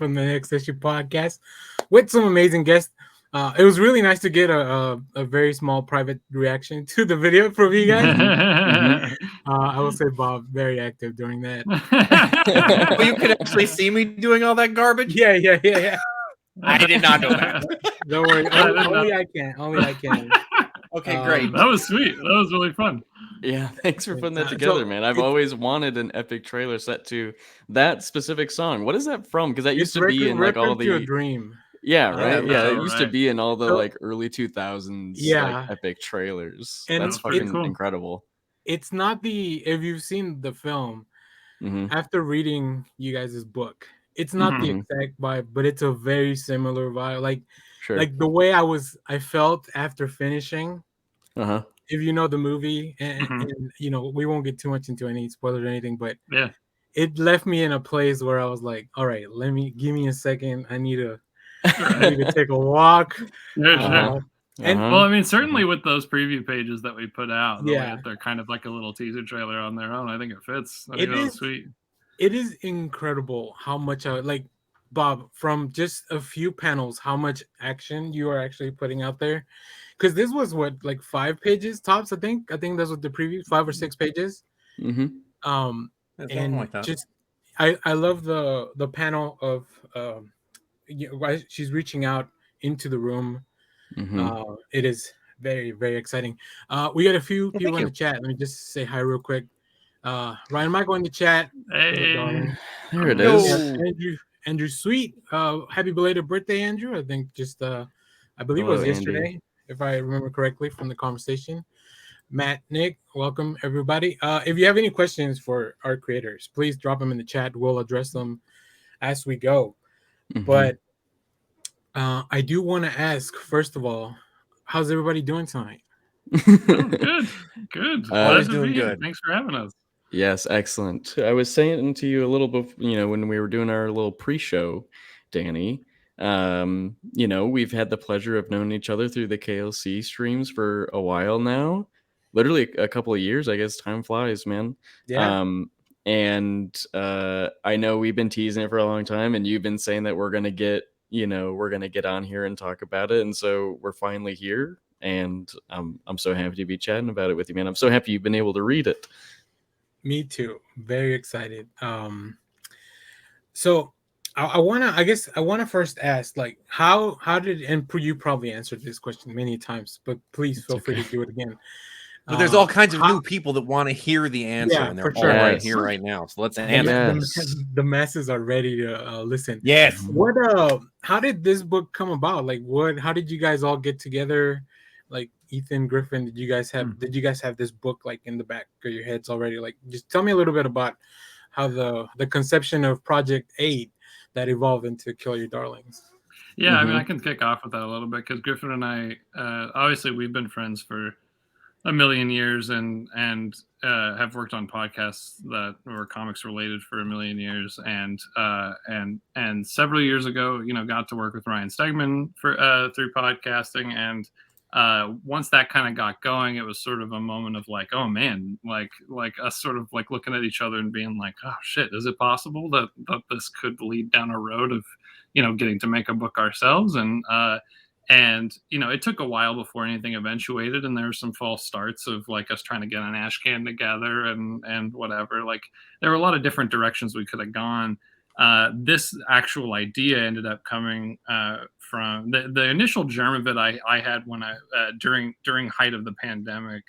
from the Next Issue podcast with some amazing guests. It was really nice to get a very small private reaction to the video from you guys. I will say Bob very active during that. Well, you could actually see me doing all that garbage. Yeah. I did not know that. Don't worry. Only I can. Okay, great. That was sweet. That was really fun. Yeah, thanks for putting that together, man. I've always wanted an epic trailer set to that specific song. What is that from? Because that used to be in like all the a Dream. Yeah, right. Yeah, it used to right. be in all the like early 2000s like epic trailers. And that's fucking cool. incredible. It's not if you've seen the film after reading you guys' book, it's not the exact vibe, but it's a very similar vibe. Like the way I felt after finishing. If you know the movie, and you know, we won't get too much into any spoilers or anything, but it left me in a place where I was like, all right, give me a second. I need to take a walk. And well, I mean, certainly with those preview pages that we put out, they're kind of like a little teaser trailer on their own. I think it fits. I think it was sweet. It is incredible how much I like, Bob, from just a few panels, how much action you are actually putting out there. Because this was what, like 5 pages tops, I think. I think that's what the preview, 5 or 6 pages. Something like that. Just I love the panel of she's reaching out into the room. It is very, very exciting. We got a few people in the chat. Let me just say hi real quick. Ryan Michael in the chat. Hey, there it is. Andrew Sweet. Happy belated birthday, Andrew. I think just I believe it was yesterday, Andy, if I remember correctly from the conversation. Matt, Nick, welcome everybody. If you have any questions for our creators, please drop them in the chat. We'll address them as we go. But I do want to ask, first of all, how's everybody doing tonight? Good. Always doing good. Thanks for having us. Yes, excellent. I was saying to you a little bit, when we were doing our little pre-show, Danny, we've had the pleasure of knowing each other through the KLC streams for a while now, literally a couple of years. I guess time flies, man. Yeah. And I know we've been teasing it for a long time, and you've been saying that we're gonna get on here and talk about it, and so we're finally here, and I'm so happy to be chatting about it with you, man. I'm so happy you've been able to read it. Me too. Very excited. So I wanna first ask, like, how did, and you probably answered this question many times, but please feel free to do it again. But there's all kinds of new people that want to hear the answer, and they're all right here right now. So let's answer. The masses are ready to listen. Yes. How did this book come about? Like, how did you guys all get together? Like, Ethan, Griffin, did you guys have this book like in the back of your heads already? Like, just tell me a little bit about how the conception of Project 8 that evolved into Kill Your Darlings. Yeah, I mean, I can kick off with that a little bit because Griffin and I, obviously, we've been friends for a million years and have worked on podcasts that were comics related for a million years, and several years ago, got to work with Ryan Stegman through podcasting, and once that kind of got going, it was sort of a moment of like, oh man, like us sort of like looking at each other and being like, oh shit, is it possible that this could lead down a road of getting to make a book ourselves? And it took a while before anything eventuated, and there were some false starts of like us trying to get an ash can together and whatever. Like, there were a lot of different directions we could have gone. This actual idea ended up coming from the initial germ of it. I had when during height of the pandemic,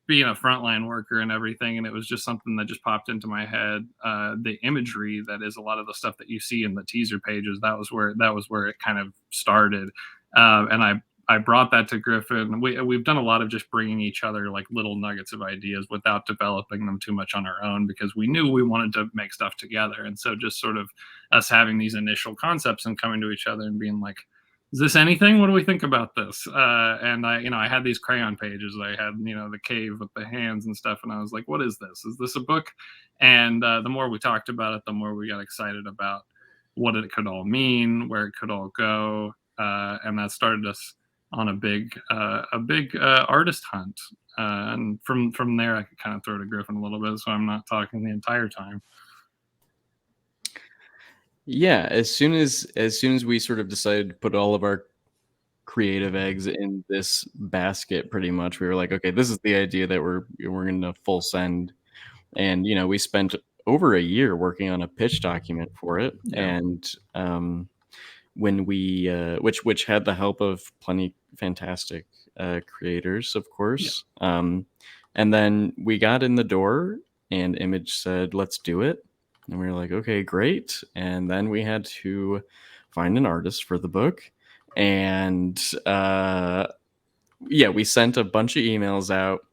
being a frontline worker and everything, and it was just something that just popped into my head. The imagery that is a lot of the stuff that you see in the teaser pages, that was where it kind of started, and I brought that to Griffin. We've done a lot of just bringing each other like little nuggets of ideas without developing them too much on our own, because we knew we wanted to make stuff together. And so just sort of us having these initial concepts and coming to each other and being like, is this anything? What do we think about this? And I had these crayon pages. I had, the cave with the hands and stuff. And I was like, what is this? Is this a book? And the more we talked about it, the more we got excited about what it could all mean, where it could all go. And that started us on a big artist hunt. And from there, I could kind of throw to Griffin a little bit, so I'm not talking the entire time. Yeah, as soon as we sort of decided to put all of our creative eggs in this basket, pretty much, we were like, okay, this is the idea that we're gonna full send. And we spent over a year working on a pitch document for it. And when we which had the help of plenty fantastic creators, of course. And then we got in the door and Image said, let's do it. And we were like, okay, great. And then we had to find an artist for the book. And we sent a bunch of emails out.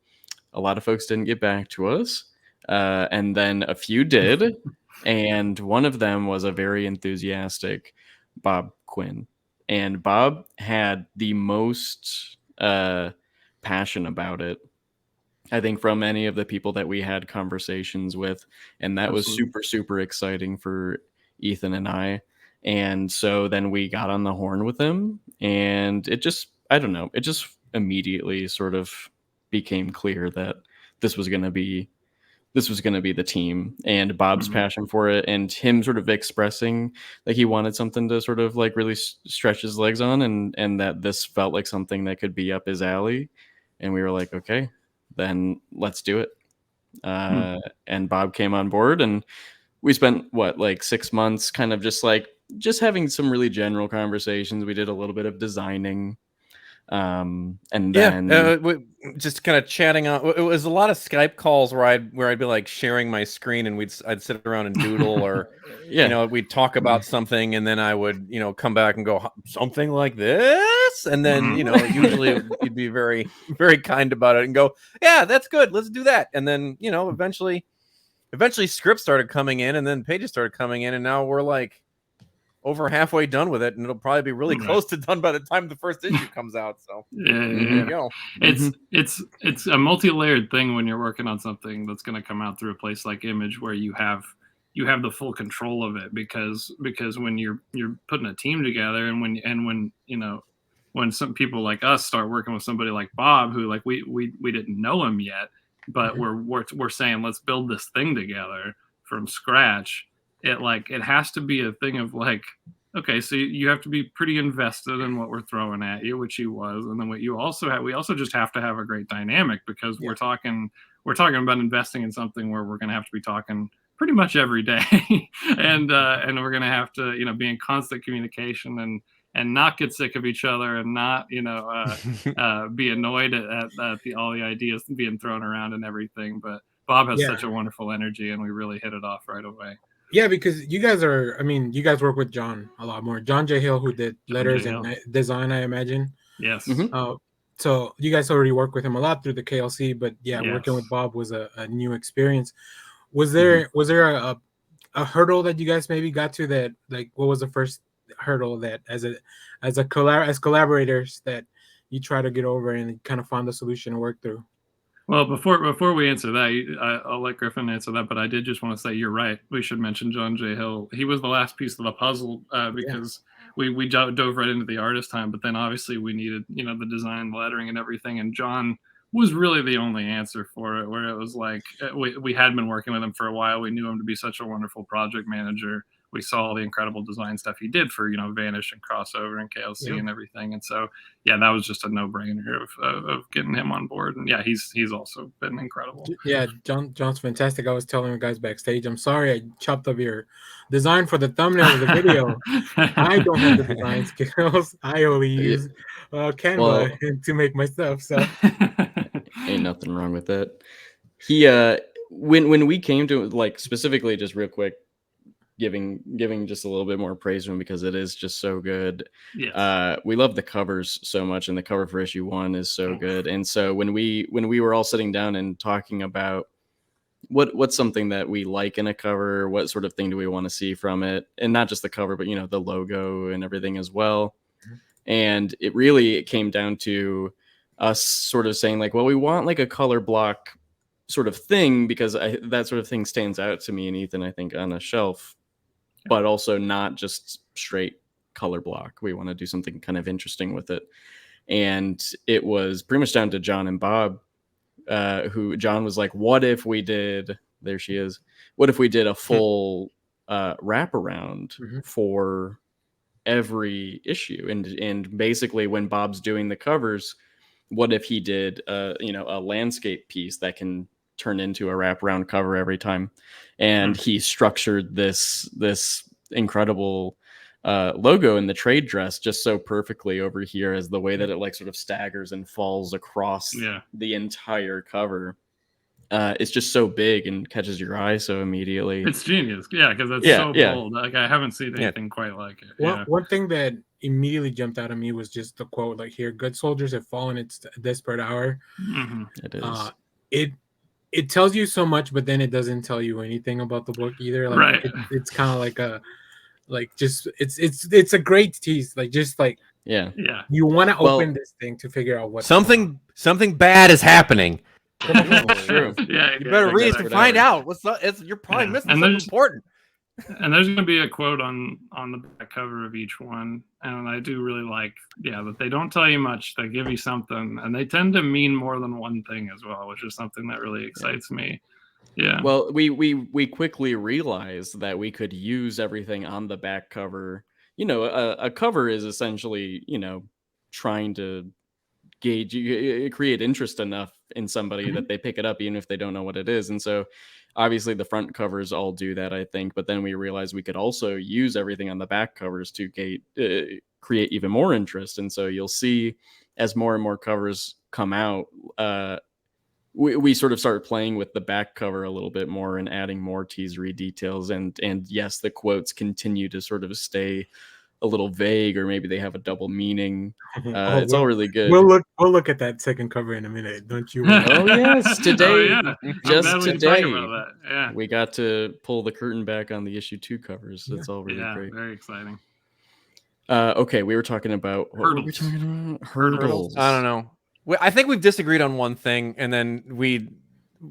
A lot of folks didn't get back to us. And then a few did. And one of them was a very enthusiastic Bob Quinn. And Bob had the most passion about it, I think, from any of the people that we had conversations with. And that was super, super exciting for Ethan and I. And so then we got on the horn with him, and it just immediately sort of became clear that this was going to be the team. And Bob's passion for it, and him sort of expressing like he wanted something to sort of like really stretch his legs on, and that this felt like something that could be up his alley. And we were like, okay, then let's do it. And Bob came on board, and we spent 6 months kind of just having some really general conversations. We did a little bit of designing. And then just kind of chatting on. It was a lot of Skype calls where I'd be like sharing my screen, and I'd sit around and doodle, or we'd talk about something, and then I would come back and go something like this, and then usually you'd be very, very kind about it and go, yeah, that's good, let's do that. And then eventually scripts started coming in, and then pages started coming in, and now we're like over halfway done with it, and it'll probably be really close to done by the time the first issue comes out. So there you go. It's a multi-layered thing when you're working on something that's going to come out through a place like Image, where you have the full control of it, because when you're putting a team together, and when some people like us start working with somebody like Bob, who like we didn't know him yet, but we're saying, let's build this thing together from scratch. It has to be a thing of like, okay, so you have to be pretty invested in what we're throwing at you, which he was, and then what you also have, we also just have to have a great dynamic, because we're talking about investing in something where we're going to have to be talking pretty much every day, and we're going to have to be in constant communication, and not get sick of each other, and not be annoyed at all the ideas being thrown around and everything. But Bob has such a wonderful energy, and we really hit it off right away. Yeah, because you guys work with John a lot more. John J. Hill, who did letters and design, I imagine. Yes. So you guys already work with him a lot through the KLC, but working with Bob was a new experience. Was there a hurdle that you guys maybe got to, that like, what was the first hurdle that as collaborators that you try to get over and kind of find the solution and work through? Well, before we answer that, I'll let Griffin answer that, but I did just want to say you're right. We should mention John J. Hill. He was the last piece of the puzzle, because we dove right into the artist time, but then obviously we needed the design, the lettering, and everything, and John was really the only answer for it, where it was like we had been working with him for a while. We knew him to be such a wonderful project manager. We saw all the incredible design stuff he did for Vanish and Crossover and KLC and everything, and so that was just a no-brainer of getting him on board. And he's also been incredible. Yeah, John's fantastic. I was telling you guys backstage, I'm sorry I chopped up your design for the thumbnail of the video. I don't have the design skills. I only use Canva to make my stuff. So ain't nothing wrong with that. He when we came to, like, specifically, just real quick, giving just a little bit more praise to him, because it is just so good. Yes. We love the covers so much, and the cover for issue 1 is so good. And so when we were all sitting down and talking about what's something that we like in a cover, what sort of thing do we want to see from it, and not just the cover, but the logo and everything as well. And it came down to us sort of saying, like, well, we want like a color block sort of thing, because that sort of thing stands out to me and Ethan, I think, on a shelf, but also not just straight color block. We want to do something kind of interesting with it. And it was pretty much down to John and Bob, who John was like, what if we did a full wraparound for every issue, and basically when Bob's doing the covers, what if he did a landscape piece that can turn into a wraparound cover every time, and he structured this incredible logo in the trade dress just so perfectly over here as the way that it like sort of staggers and falls across the entire cover. It's just so big and catches your eye so immediately. It's genius, because it's so bold. Like I haven't seen anything quite like it. One thing that immediately jumped out at me was just the quote, like, "Here, good soldiers have fallen at a desperate hour." It is. It tells you so much, but then it doesn't tell you anything about the book either. Like, it's kind of like it's a great tease. Like, just like you want to open this thing to figure out what something bad is happening. True. You better read it to find out what's up. You're probably missing something important. And there's going to be a quote on the back cover of each one, and I do really like that they don't tell you much, they give you something, and they tend to mean more than one thing as well, which is something that really excites me. Well, we quickly realized that we could use everything on the back cover. A cover is essentially trying to create interest enough in somebody that they pick it up even if they don't know what it is. And so obviously the front covers all do that, I think, but then we realized we could also use everything on the back covers to create even more interest. And so you'll see as more and more covers come out, we sort of started playing with the back cover a little bit more and adding more teasery details, and yes, the quotes continue to sort of stay a little vague, or maybe they have a double meaning. It's all really good. We'll look at that second cover in a minute, don't you? Oh yes, today, just today, we got to pull the curtain back on the issue 2 covers. It's all really great. Very exciting. Okay, we were talking about hurdles. I don't know. I think we've disagreed on one thing, and then we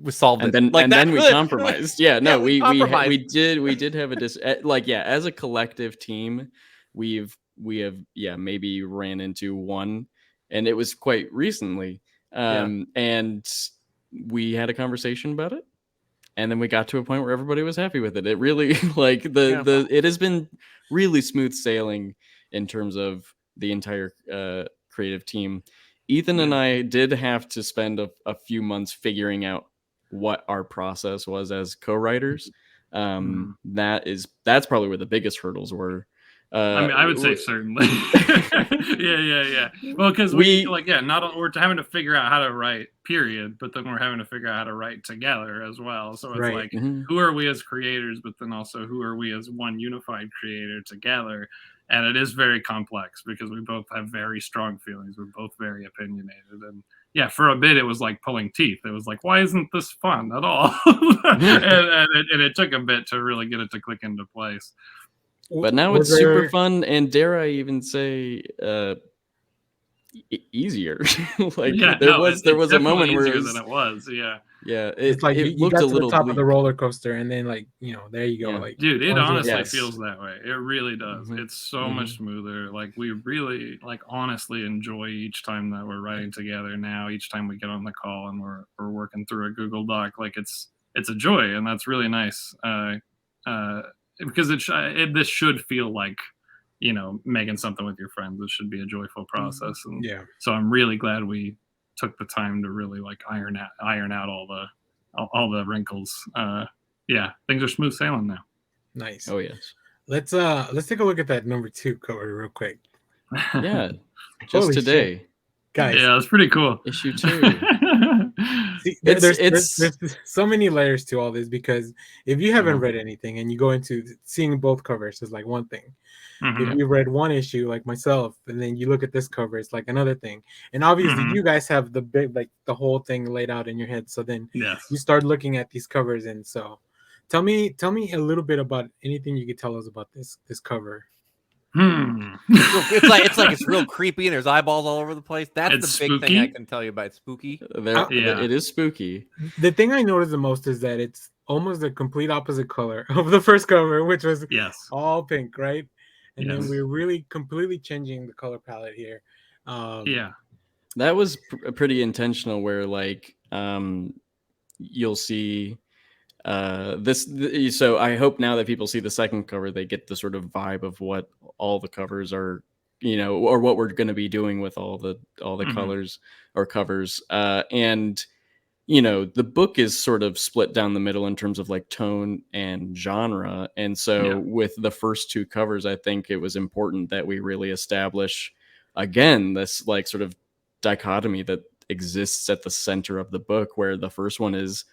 solved it. And then we compromised. We did have a as a collective team, we have maybe ran into one, and it was quite recently. And we had a conversation about it, and then we got to a point where everybody was happy with it. It really it has been really smooth sailing in terms of the entire creative team. Ethan and I did have to spend a few months figuring out what our process was as co-writers. That's probably where the biggest hurdles were. I would say certainly. Yeah. Well, because we're having to figure out how to write, period, but then we're having to figure out how to write together as well. So it's who are we as creators, but then also who are we as one unified creator together? And it is very complex because we both have very strong feelings. We're both very opinionated. And for a bit, it was like pulling teeth. It was like, why isn't this fun at all? and it took a bit to really get it to click into place. But now it's super fun, and dare I even say, easier. There was a moment where easier than it was. It's like it you looked got a to little the top bleak. of the roller coaster, and then there you go. Like, dude, it honestly feels that way. It really does. It's so much smoother. Like, we really honestly enjoy each time that we're writing together now. Each time we get on the call and we're working through a Google Doc, it's a joy, and that's really nice. Because this should feel like making something with your friends. It should be a joyful process, and so I'm really glad we took the time to really iron out all the wrinkles. Things are smooth sailing now. Nice. Oh yes. Let's take a look at that number 2 cover real quick. Yeah, just today, shit. Guys. Yeah, it's pretty cool. Issue 2. See, there's so many layers to all this, because if you haven't read anything and you go into seeing both covers is like one thing. If you read one issue like myself, and then you look at this cover, it's like another thing. And obviously you guys have the big, the whole thing laid out in your head. So then you start looking at these covers, and so tell me a little bit about anything you could tell us about this cover. It's real creepy, and there's eyeballs all over the place. That's the big spooky. thing I can tell you about. It's spooky. It is spooky. The thing I noticed the most is that it's almost the complete opposite color of the first cover, which was all pink, right? And then we're really completely changing the color palette here. That was pretty intentional, where you'll see So I hope now that people see the second cover, they get the sort of vibe of what all the covers are, or what we're going to be doing with all the colors or covers. And the book is sort of split down the middle in terms of like tone and genre. And so with the first two covers, I think it was important that we really establish again this like sort of dichotomy that exists at the center of the book, where the first one is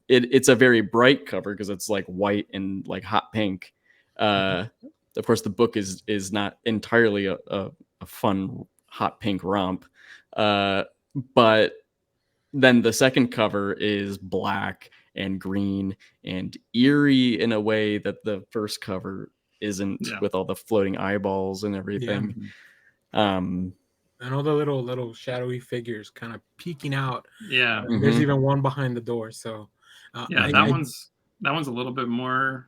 it's a very bright cover because it's like white and like hot pink. Of course, the book is not entirely a fun hot pink romp, but then the second cover is black and green and eerie in a way that the first cover isn't, with all the floating eyeballs and everything. And all the little shadowy figures kind of peeking out. Yeah. There's even one behind the door. So that one's a little bit more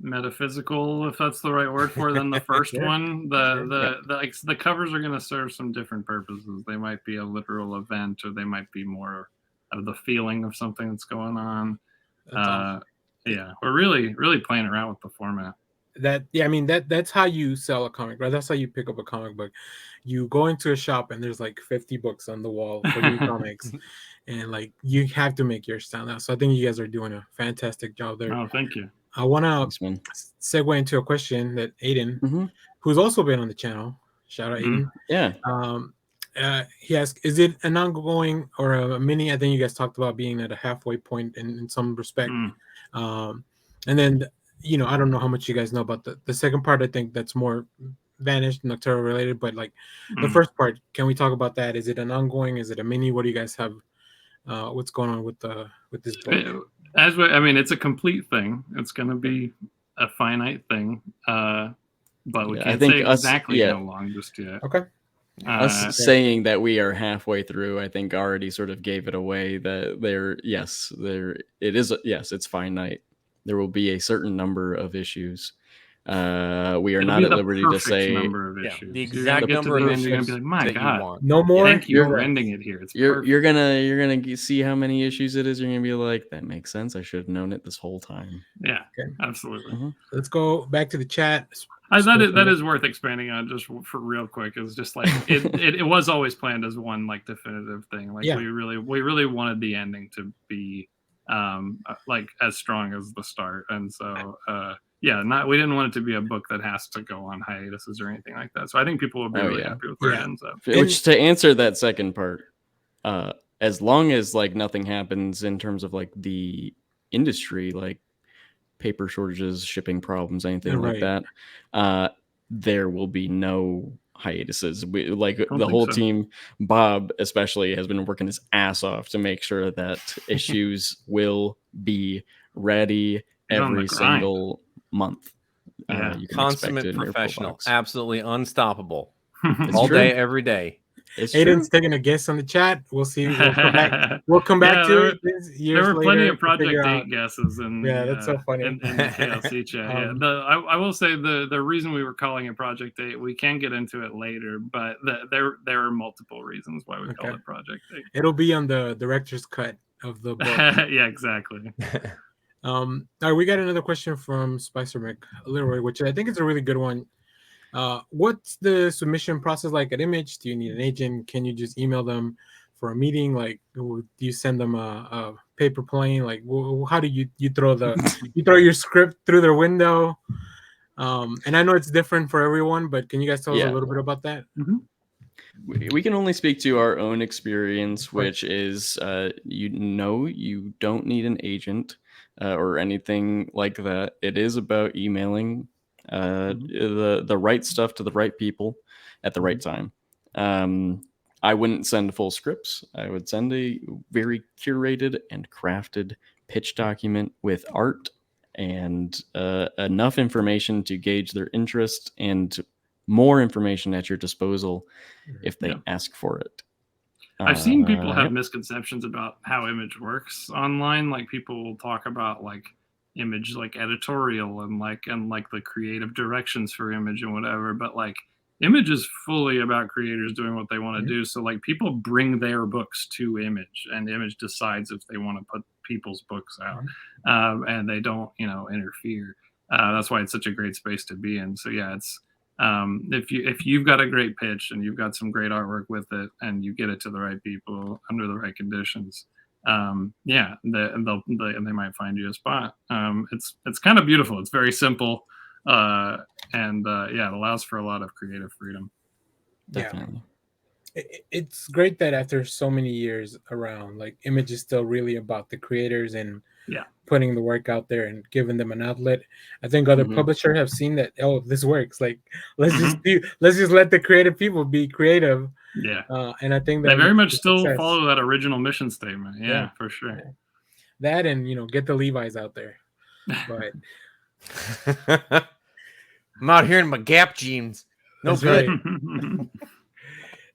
metaphysical, if that's the right word for it, than the first one. The covers are going to serve some different purposes. They might be a literal event, or they might be more of the feeling of something that's going on. Awesome. We're really playing around with the format. That's how you sell a comic, right? That's how you pick up a comic book. You go into a shop and there's like 50 books on the wall for new comics, and like you have to make yours stand out. So I think you guys are doing a fantastic job there. Oh, thank you. I want to segue into a question that Aiden, who's also been on the channel, shout out Aiden. He asked, is it an ongoing or a mini? I think you guys talked about being at a halfway point in some respect. And then, I don't know how much you guys know about the second part. I think that's more Vanished, Nocturnal related, but like the first part, can we talk about that? Is it an ongoing? Is it a mini? What do you guys have? What's going on with this book? It's a complete thing. It's going to be a finite thing, but we can't say exactly how long just yet. Okay. Us saying that we are halfway through, I think, already sort of gave it away. That it's finite. There will be a certain number of issues. We are not at liberty to say the exact number of issues. You're gonna be like, my God, no more. Thank you for ending it here. You're gonna see how many issues it is. You're gonna be like, that makes sense. I should have known it this whole time. Yeah, absolutely. Let's go back to the chat. That is worth expanding on just for real quick. It's just like it was always planned as one like definitive thing. Like we really wanted the ending to be like as strong as the start, and so we didn't want it to be a book that has to go on hiatuses or anything like that. So I think people will be really happy with where it ends up. Which, to answer that second part, as long as like nothing happens in terms of like the industry, like paper shortages, shipping problems, anything like that, there will be no hiatuses. The whole team, Bob especially, has been working his ass off to make sure that issues will be ready every single month. You can consummate professional, absolutely unstoppable. All day, every day. Aiden's taking a guess on the chat. We'll see. We'll come back to it. There were plenty of Project 8 guesses, and that's so funny in the KLC chat. I will say the reason we were calling it Project 8, we can get into it later, but there are multiple reasons why we call it Project 8. It'll be on the director's cut of the book. Yeah, exactly. All right, we got another question from Spicer McLeroy, which I think is a really good one. What's the submission process like at Image? Do you need an agent? Can you just email them for a meeting? Like, do you send them a paper plane? Like, how do you throw your script through their window? And I know it's different for everyone, but can you guys tell us a little bit about that? We can only speak to our own experience, which is, you don't need an agent or anything like that. It is about emailing the right stuff to the right people at the right time. I wouldn't send full scripts. I would send a very curated and crafted pitch document with art and enough information to gauge their interest and more information at your disposal if they ask for it. I've seen people have misconceptions about how Image works online. Like, people will talk about like Image like editorial and like the creative directions for Image and whatever, but like Image is fully about creators doing what they want to do. So like people bring their books to Image, and Image decides if they want to put people's books out, and they don't, interfere. That's why it's such a great space to be in. So yeah, it's if you've got a great pitch and you've got some great artwork with it, and you get it to the right people under the right conditions, they might find you a spot. It's kind of beautiful. It's very simple. It allows for a lot of creative freedom. Definitely. It's great that after so many years around, like Image is still really about the creators and putting the work out there and giving them an outlet. I think other publishers have seen that, this works. Like let's just let the creative people be creative. Yeah. And I think that they very much still follow that original mission statement. Yeah, for sure. Yeah. That and get the Levi's out there. But I'm out here in my Gap jeans. No good.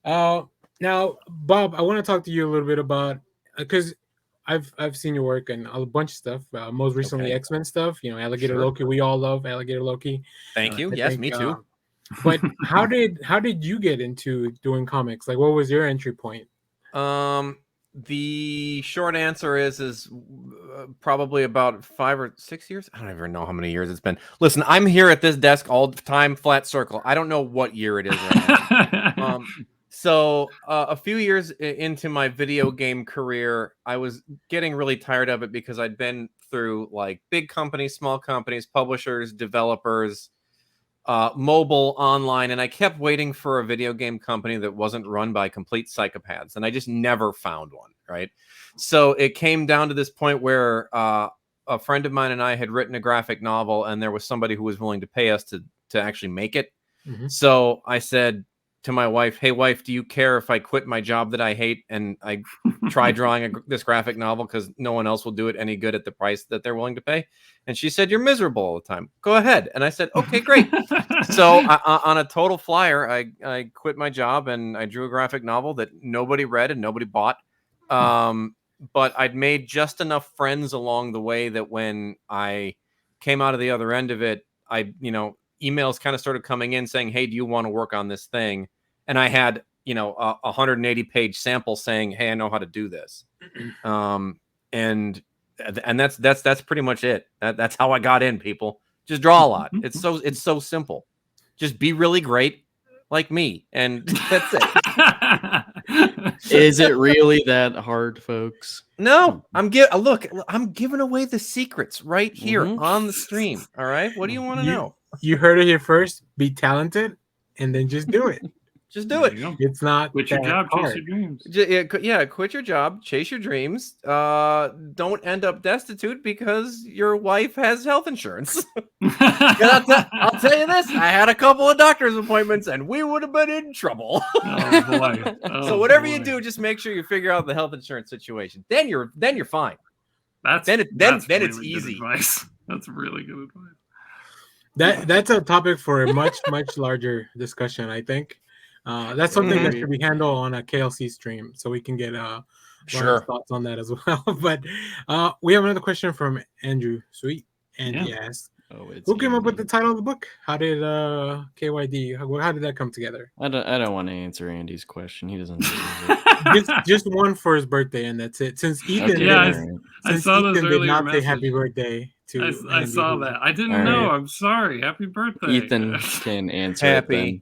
Right. Now, Bob, I want to talk to you a little bit about, because I've seen your work and a bunch of stuff. Most recently, X-Men stuff. Alligator Loki. We all love Alligator Loki. Thank you. Yes, me too. But how did you get into doing comics? Like, what was your entry point? The short answer is probably about 5 or 6 years. I don't even know how many years it's been. Listen, I'm here at this desk all the time, flat circle. I don't know what year it is right now. So a few years into my video game career, I was getting really tired of it because I'd been through like big companies, small companies, publishers, developers, mobile, online, and I kept waiting for a video game company that wasn't run by complete psychopaths, and I just never found one, right? So it came down to this point where a friend of mine and I had written a graphic novel, and there was somebody who was willing to pay us to actually make it. So I said to my wife, "Hey wife, do you care if I quit my job that I hate and I try drawing this graphic novel because no one else will do it any good at the price that they're willing to pay?" And she said, "You're miserable all the time. Go ahead." And I said, "Okay, great." So on a total flyer, I quit my job and I drew a graphic novel that nobody read and nobody bought. But I'd made just enough friends along the way that when I came out of the other end of it, emails kind of started coming in saying, "Hey, do you want to work on this thing?" And I had, a 180-page sample saying, "Hey, I know how to do this." And that's pretty much it. That's how I got in, people. Just draw a lot. It's so simple. Just be really great like me. And that's it. Is it really that hard, folks? No, I'm giving away the secrets right here on the stream. All right. What do you want to know? You heard it here first. Be talented and then just do it. Just do it. It's not quit your job, hard. chase your dreams. Quit your job, chase your dreams. Don't end up destitute because your wife has health insurance. I'll tell you this: I had a couple of doctor's appointments, and we would have been in trouble. Oh boy! So whatever you do, just make sure you figure out the health insurance situation. Then you're fine. That's really it's easy. Advice. That's really good advice. That's a topic for a much larger discussion, I think. That's something that should be handled on a KLC stream, so we can get thoughts on that as well. But we have another question from Andrew Sweet, and he asked, "Who came up with the title of the book? How did KYD? How did that come together?" I don't want to answer Andy's question. He doesn't. just one for his birthday, and that's it. Since Ethan, I saw those Ethan earlier did not say message. Happy birthday to. I saw that. I didn't know. I'm sorry. Happy birthday, Ethan. Can answer. Happy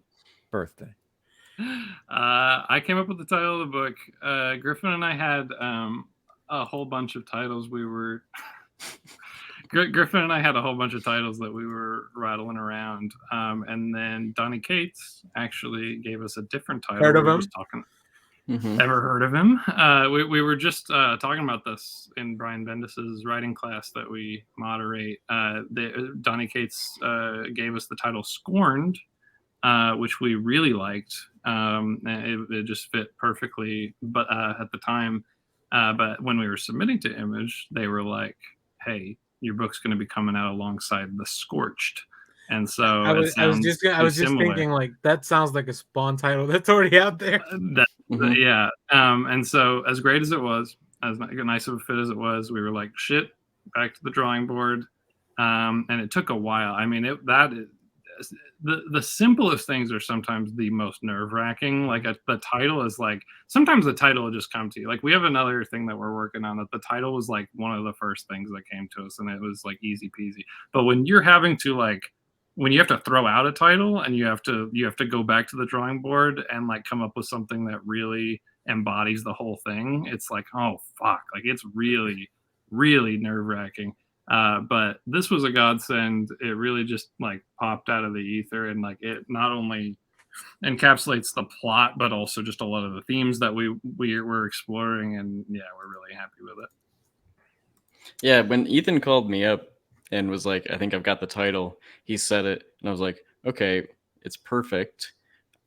birthday. I came up with the title of the book. Griffin and I had a whole bunch of titles. Griffin and I had a whole bunch of titles that we were rattling around, and then Donnie Cates actually gave us a different title. Heard of him? Ever heard of him? We were just talking about this in Brian Bendis's writing class that we moderate. Donnie Cates gave us the title Scorned, which we really liked. It just fit perfectly, but at the time, but when we were submitting to Image, they were like, "Hey, your book's going to be coming out alongside The Scorched," and so I was just thinking, like, that sounds like a Spawn title that's already out there. Yeah, and so as great as it was, as nice of a fit as it was, we were like, "Shit, back to the drawing board," and it took a while. I mean, the simplest things are sometimes the most nerve-wracking. Like the title is like, sometimes the title will just come to you. Like we have another thing that we're working on that the title was like one of the first things that came to us, and it was like easy peasy. But when you're having to when you have to throw out a title and you have to go back to the drawing board and like come up with something that really embodies the whole thing, it's like, oh fuck, like it's really, really nerve-wracking. But this was a godsend. It really just like popped out of the ether, and like it not only encapsulates the plot, but also just a lot of the themes that we were exploring, and yeah, we're really happy with it. Yeah, when Ethan called me up and was like, I think I've got the title, he said it, and I was like, okay, it's perfect.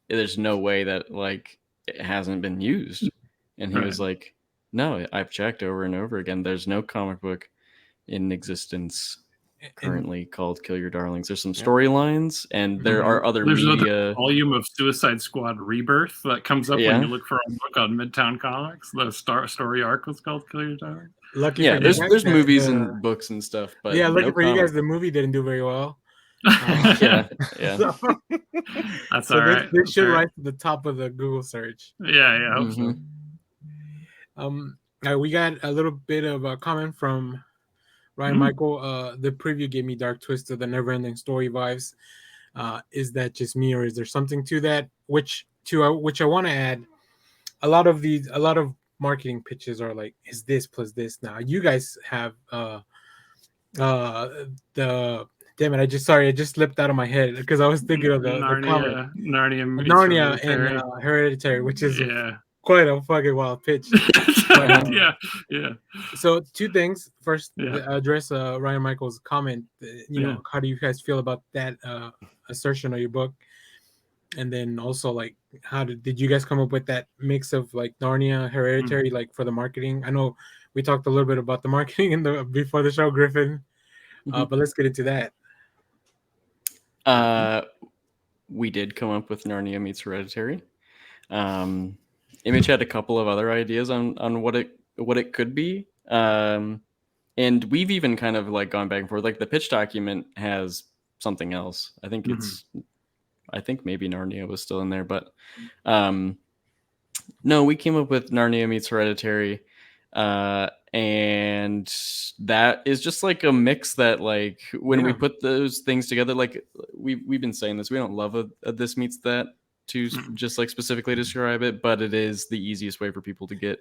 There's no way that like it hasn't been used. And he was like, no, I've checked over and over again. There's no comic book in existence currently called Kill Your Darlings. There's some storylines, and there are other media. A volume of Suicide Squad Rebirth that comes up when you look for a book on Midtown Comics. The story arc was called Kill Your Darlings. Lucky for there's movies and books and stuff, but lucky for you guys, the movie didn't do very well. Yeah. So, that's all right. They should rise to the top of the Google search. Yeah, I hope so. We got a little bit of a comment from Ryan Michael. The preview gave me Dark Twist of the Neverending Story vibes. Is that just me, or is there something to that? Which I want to add. A lot of marketing pitches are like, is this plus this? Now you guys have the damn it! I just slipped out of my head because I was thinking of the Narnia and Hereditary, which is quite a fucking wild pitch. But, yeah. So two things. First, address Ryan Michael's comment. How do you guys feel about that assertion of your book? And then also, like, how did you guys come up with that mix of like Narnia, Hereditary, like for the marketing? I know we talked a little bit about the marketing before the show, Griffin, but let's get into that. We did come up with Narnia meets Hereditary. Image had a couple of other ideas on what it could be, and we've even kind of like gone back and forth. Like the pitch document has something else. I think I think maybe Narnia was still in there, but no, we came up with Narnia meets Hereditary, and that is just like a mix that like when we put those things together, like we've been saying this, we don't love a this meets that to just like specifically describe it, but it is the easiest way for people to get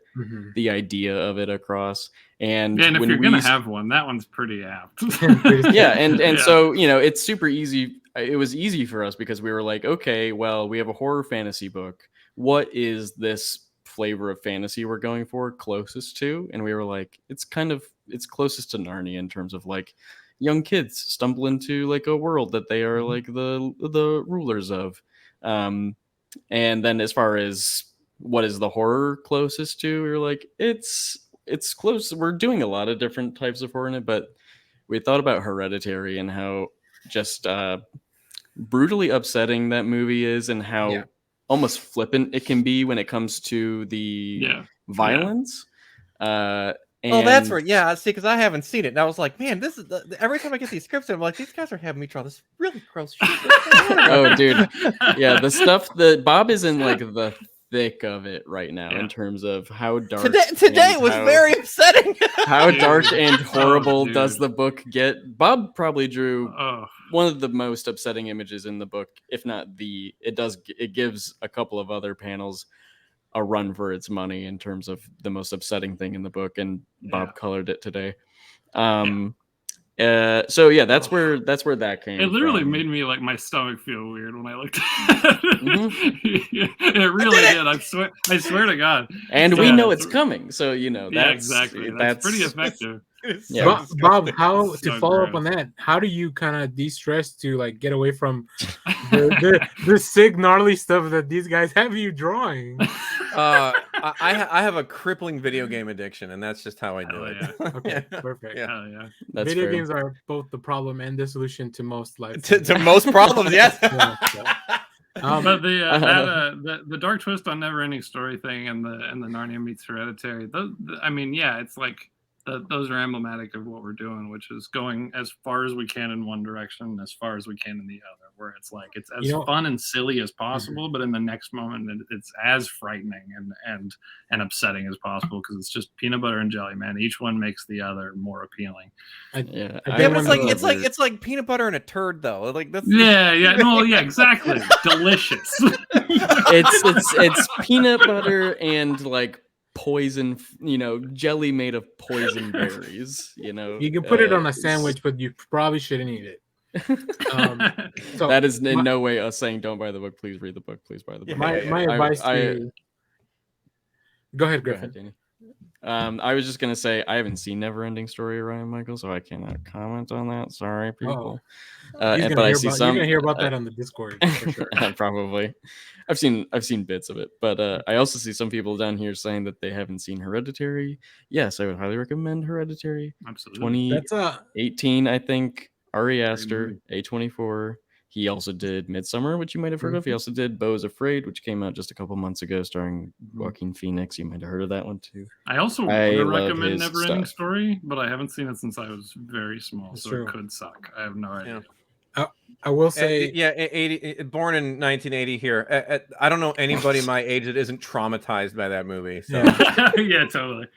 the idea of it across. And if you're gonna have one, that one's pretty apt. and so it's super easy. It was easy for us because we were like, okay, well, we have a horror fantasy book. What is this flavor of fantasy we're going for closest to? And we were like, it's closest to Narnia in terms of like young kids stumble into like a world that they are like the rulers of. And then as far as what is the horror closest to, we were like, it's close. We're doing a lot of different types of horror in it, but we thought about Hereditary and how just brutally upsetting that movie is, and how almost flippant it can be when it comes to the violence. That's right. Yeah, see, because I haven't seen it, and I was like, man, this is every time I get these scripts, I'm like, these guys are having me draw this really gross shit. Oh, dude, yeah, the stuff that Bob is in like the thick of it right now in terms of how dark. Today was very upsetting. How dark and horrible does the book get? Bob probably drew one of the most upsetting images in the book, if not it gives a couple of other panels a run for its money in terms of the most upsetting thing in the book, and Bob colored it today. So yeah, that's where that came. It literally made me like my stomach feel weird when I looked at it. It really did. I swear to God. And we know it's coming, so that's exactly. That's pretty effective. Bob, how to follow up on that? How do you kind of de-stress to like get away from the sick, gnarly stuff that these guys have you drawing? I have a crippling video game addiction, and that's just how I do it. Okay, perfect. That's video fair. games are both the problem and the solution to most life. to most problems, yes. But the Dark Twist on Neverending Story thing and the Narnia meets Hereditary. It's like those are emblematic of what we're doing, which is going as far as we can in one direction and as far as we can in the other, where it's like it's as fun and silly as possible, but in the next moment it's as frightening and upsetting as possible, because it's just peanut butter and jelly, man. Each one makes the other more appealing. But it's like peanut butter and a turd, though. Like that's exactly. Delicious. It's peanut butter and like poison, jelly made of poison berries. You can put it on a sandwich, but you probably shouldn't eat it. So that is in no way us saying don't buy the book. Please read the book. Please buy the book. My advice to you. Go ahead, Griffin. Go ahead, Danny. I was just gonna say I haven't seen Neverending Story, Ryan Michael, so I cannot comment on that. Sorry, people. But I see some. You're gonna hear about that on the Discord for sure. Probably. I've seen bits of it, but I also see some people down here saying that they haven't seen Hereditary. Yes, I would highly recommend Hereditary. Absolutely. 2018, I think. Ari Aster, A24. He also did Midsummer, which you might have heard of. He also did Beau is Afraid, which came out just a couple months ago, starring Joaquin Phoenix. You might have heard of that one too. I also would recommend Neverending Story, but I haven't seen it since I was very small, so it could suck. I have no idea. I will say, born in 1980 here. I don't know anybody my age that isn't traumatized by that movie. So. Yeah, totally.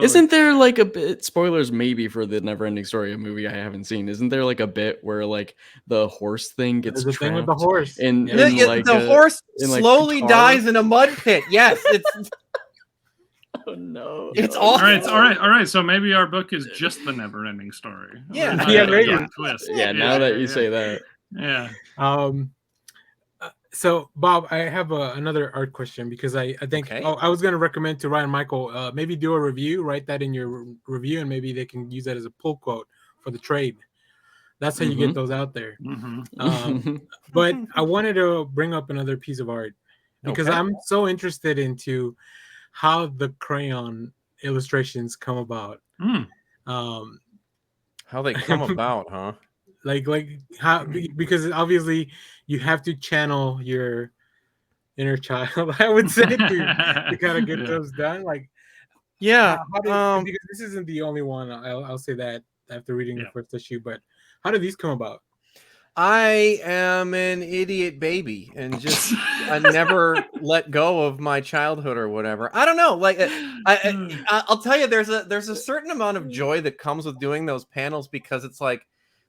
Isn't there like a bit, spoilers maybe for the Neverending Story, a movie I haven't seen? Isn't there like a bit where like the horse thing gets trapped? Thing with the horse. The horse slowly dies in a mud pit. Yes, it's. Oh no! It's awesome. All right. So maybe our book is just the Never-Ending Story. Maybe. Twist. Now that you say that. Yeah. So Bob, I have another art question, because I think I was going to recommend to Ryan Michael maybe do a review, write that in your review, and maybe they can use that as a pull quote for the trade. That's how you get those out there. But I wanted to bring up another piece of art, because I'm so interested into how the crayon illustrations come about. How they come about, huh? Like how, because obviously you have to channel your inner child, I would say, to kind of get those done. Like, because this isn't the only one. I'll say that after reading the first issue. But how did these come about? I am an idiot baby and just I never let go of my childhood or whatever. I don't know. Like I'll tell you, there's a certain amount of joy that comes with doing those panels, because it's like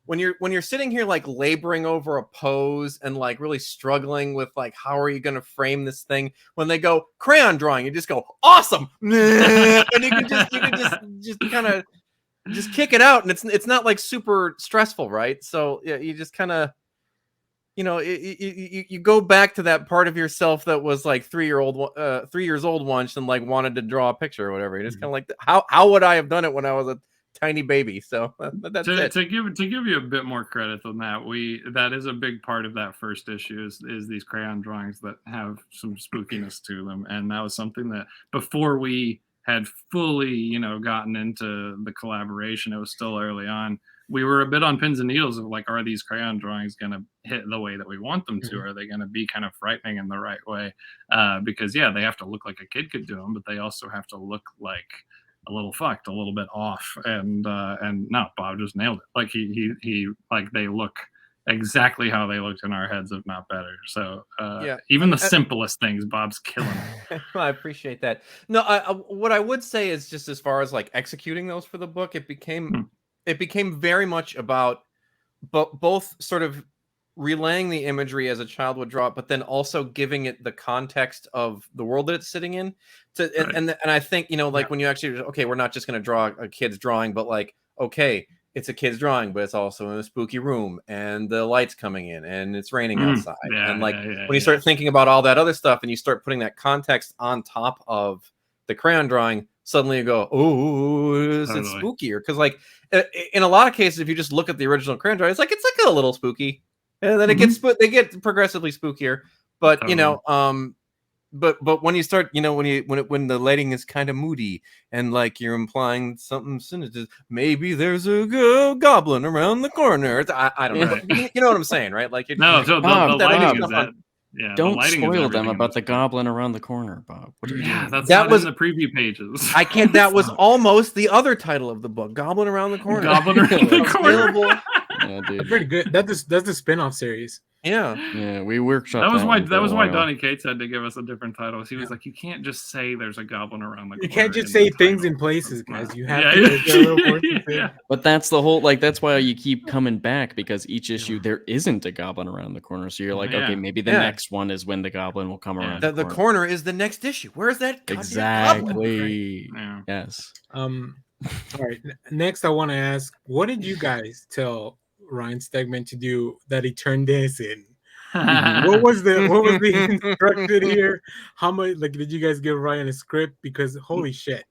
when you're sitting here like laboring over a pose and like really struggling with like how are you going to frame this thing, when they go crayon drawing, you just go awesome, and you can just kind of just kick it out, and it's not like super stressful, right? So yeah, you just kind of, you go back to that part of yourself that was like 3 years old once and like wanted to draw a picture or whatever. You're just kind of like, how would I have done it when I was a tiny baby? So that's it. To give you a bit more credit than that, that is a big part of that first issue is these crayon drawings that have some spookiness to them, and that was something that before we had fully, gotten into the collaboration, it was still early on. We were a bit on pins and needles of like, are these crayon drawings going to hit the way that we want them to? Are they going to be kind of frightening in the right way? Because they have to look like a kid could do them, but they also have to look like a little fucked, a little bit off. And no, Bob just nailed it. Like he like they look exactly how they looked in our heads, if not better. So even the simplest things, Bob's killing it. I appreciate that. No, what I would say is just as far as like executing those for the book, it became very much about both sort of relaying the imagery as a child would draw it, but then also giving it the context of the world that it's sitting in. And I think, like when you actually, we're not just going to draw a kid's drawing, but like, it's a kid's drawing, but it's also in a spooky room and the light's coming in and it's raining outside. When you start thinking about all that other stuff and you start putting that context on top of the crayon drawing, suddenly you go, oh, it's spookier. Because like in a lot of cases, if you just look at the original crayon drawing, it's like a little spooky. And then they get progressively spookier. But, But when you start, when the lighting is kind of moody and like you're implying something sinister, maybe there's a goblin around the corner. I don't know. You know what I'm saying, right? Like the lighting is that. Yeah, don't spoil them about the goblin around the corner, Bob. What are you doing? That was in the preview pages. I can't. That was almost the other title of the book, Goblin Around the Corner. Goblin Around the Corner. Yeah, dude. Pretty good. That's the spin-off series. Yeah, we workshopped that was why Donnie Cates had to give us a different title. He was like, you can't just say there's a goblin around the corner. You can't just say things in places, guys. You have to. But that's the whole, like, that's why you keep coming back, because each issue there isn't a goblin around the corner. So you're like, okay, maybe the next one is when the goblin will come around. The corner is the next issue. Where's that? Exactly. Right? Yes. All right. Next, I want to ask, what did you guys tell Ryan Stegman to do that he turned this in? What was the instruction here? How much did you guys give Ryan a script? Because holy shit.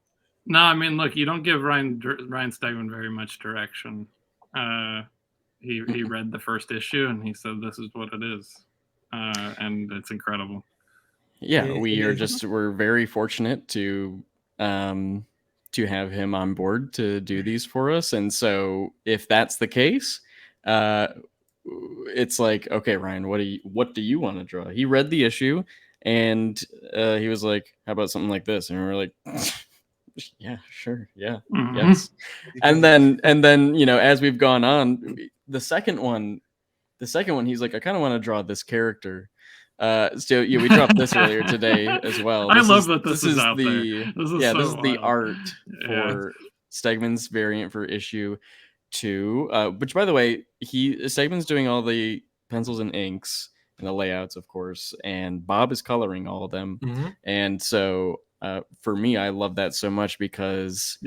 No, I mean, look, you don't give Ryan Stegman very much direction. He read the first issue and he said, "This is what it is," and it's incredible. Yeah, we're very fortunate to have him on board to do these for us, and so if that's the case, it's like, okay, Ryan, what do you want to draw? He read the issue and he was like, how about something like this? And we were like, yeah, sure, yeah, yes. And then as we've gone on, the second one, he's like, I kind of want to draw this character. So we dropped this earlier today as well. I love that this is out there. This is the art for Stegman's variant for issue 2, which, by the way, Stegman's doing all the pencils and inks and the layouts, of course, and Bob is coloring all of them. And so for me, I love that so much because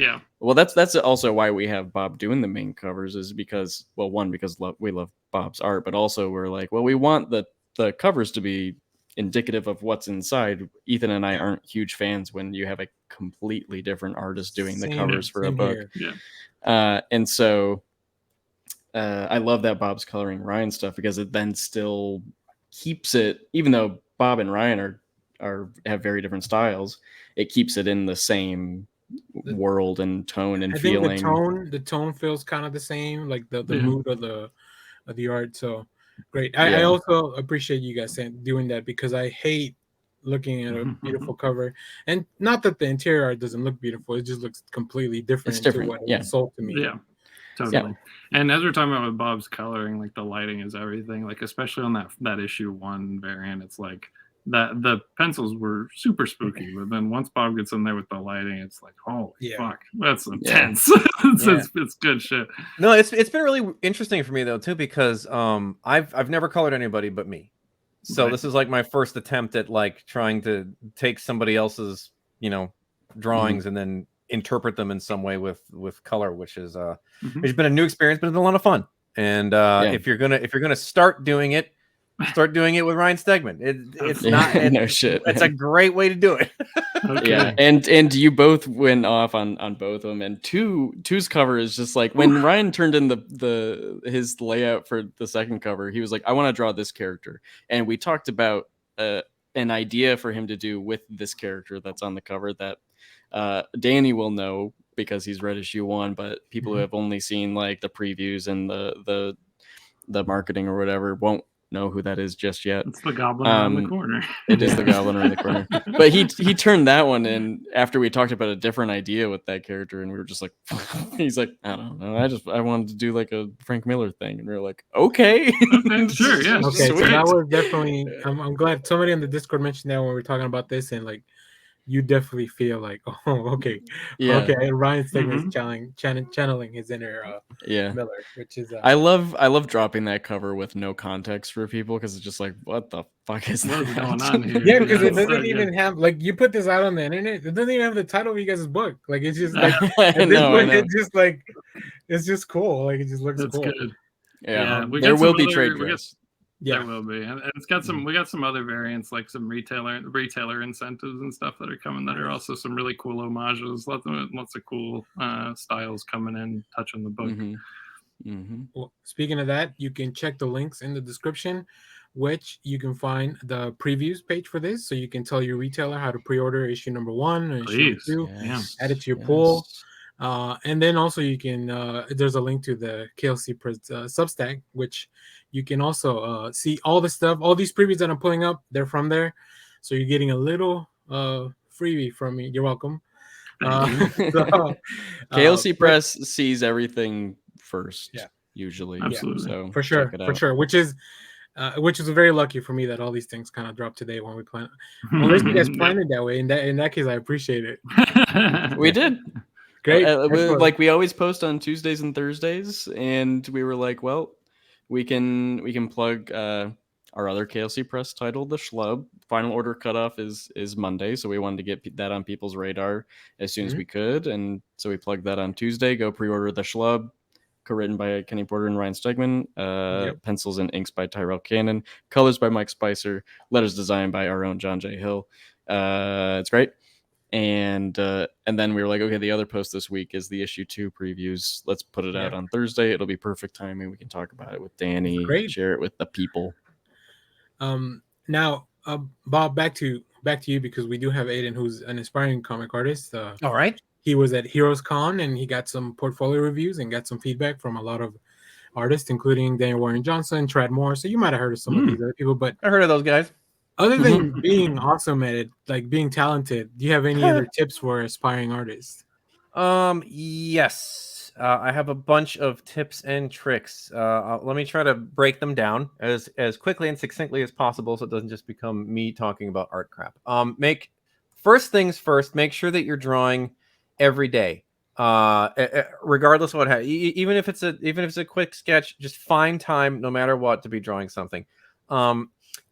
that's also why we have Bob doing the main covers, is because, well, one, because we love Bob's art, but also we're like, well, we want the covers to be indicative of what's inside. Ethan and I aren't huge fans when you have a completely different artist doing the covers for a book. And so I love that Bob's coloring Ryan stuff, because it then still keeps it, even though Bob and Ryan have very different styles, it keeps it in the same world and tone and feeling. The tone feels kind of the same, like the mood of the art. So great. I also appreciate you guys doing that, because I hate looking at a beautiful cover, and not that the interior art doesn't look beautiful, it just looks completely different. It's different. To what it was sold to me. Yeah, totally. And as we're talking about with Bob's coloring, like the lighting is everything, like especially on that issue 1 variant, it's like that the pencils were super spooky, but then once Bob gets in there with the lighting, it's like, holy fuck, that's intense. It's good shit. No, it's been really interesting for me though too, because I've never colored anybody but me. So this is like my first attempt at like trying to take somebody else's, drawings and then interpret them in some way with color, which is it's been a new experience, but it's been a lot of fun. And if you're gonna start doing it with Ryan Stegman. It's not no shit. It's a great way to do it. Okay. Yeah, and you both went off on both of them. And two's cover is just like, when Ryan turned in his layout for the second cover, he was like, I want to draw this character, and we talked about an idea for him to do with this character that's on the cover that Danny will know because he's read issue 1, but people who have only seen like the previews and the marketing or whatever won't know who that is just yet. It's the goblin around the corner. It is the goblin around the corner. But he turned that one in after we talked about a different idea with that character, and we were just like, he's like, I don't know, I wanted to do like a Frank Miller thing, and we were like, okay, sure, yeah, okay. So that was definitely. I'm glad somebody in the Discord mentioned that when we were talking about this, and like, you definitely feel like, oh, okay, okay. Ryan Stegman's channeling his inner Miller, which is. I love dropping that cover with no context for people, because it's just like, what the fuck is that going on here? Yeah, because it doesn't even have, like, you put this out on the internet, it doesn't even have the title of you guys' book. Like, it's just like it's just like, it's just cool. Like, it just looks cool. Good. Yeah, there will be trade dress. Yeah, there will be, and it's got some. We got some other variants, like some retailer incentives and stuff that are coming. That are also some really cool homages. Lots of cool styles coming in, touching the book. Well, speaking of that, you can check the links in the description, which you can find the previews page for this, so you can tell your retailer how to pre-order issue number 1 and issue 2. Add it to your pool. And then also you can there's a link to the KLC Substack, which you can also see all the stuff, all these previews that I'm pulling up. They're from there, so you're getting a little freebie from me. You're welcome. KLC Press sees everything first, usually. Absolutely, so for sure. Which is very lucky for me that all these things kind of drop today when we plan. Unless you guys planned it that way. In that case, I appreciate it. We did. Great. Like we always post on Tuesdays and Thursdays, and we were like, well, we can plug our other KLC Press title, The Schlub. Final order cutoff is Monday, so we wanted to get that on people's radar as soon as we could, and so we plugged that on Tuesday. Go pre-order The Schlub, co-written by Kenny Porter and Ryan Stegman, pencils and inks by Tyrell Cannon, colors by Mike Spicer, letters designed by our own John J. Hill. It's great. And then we were like, okay, the other post this week is the issue 2 previews. Let's put it out on Thursday. It'll be perfect timing. We can talk about it with Danny, share it with the people. Now, Bob, back to you, because we do have Aiden, who's an aspiring comic artist. All right. He was at Heroes Con, and he got some portfolio reviews and got some feedback from a lot of artists, including Daniel Warren Johnson, Trad Moore. So you might have heard of some of these other people, but I heard of those guys. Other than being awesome at it, like being talented, do you have any other tips for aspiring artists? Yes. I have a bunch of tips and tricks. Let me try to break them down as quickly and succinctly as possible, so it doesn't just become me talking about art crap. First things first, make sure that you're drawing every day. Regardless of what even if it's a quick sketch, just find time no matter what to be drawing something.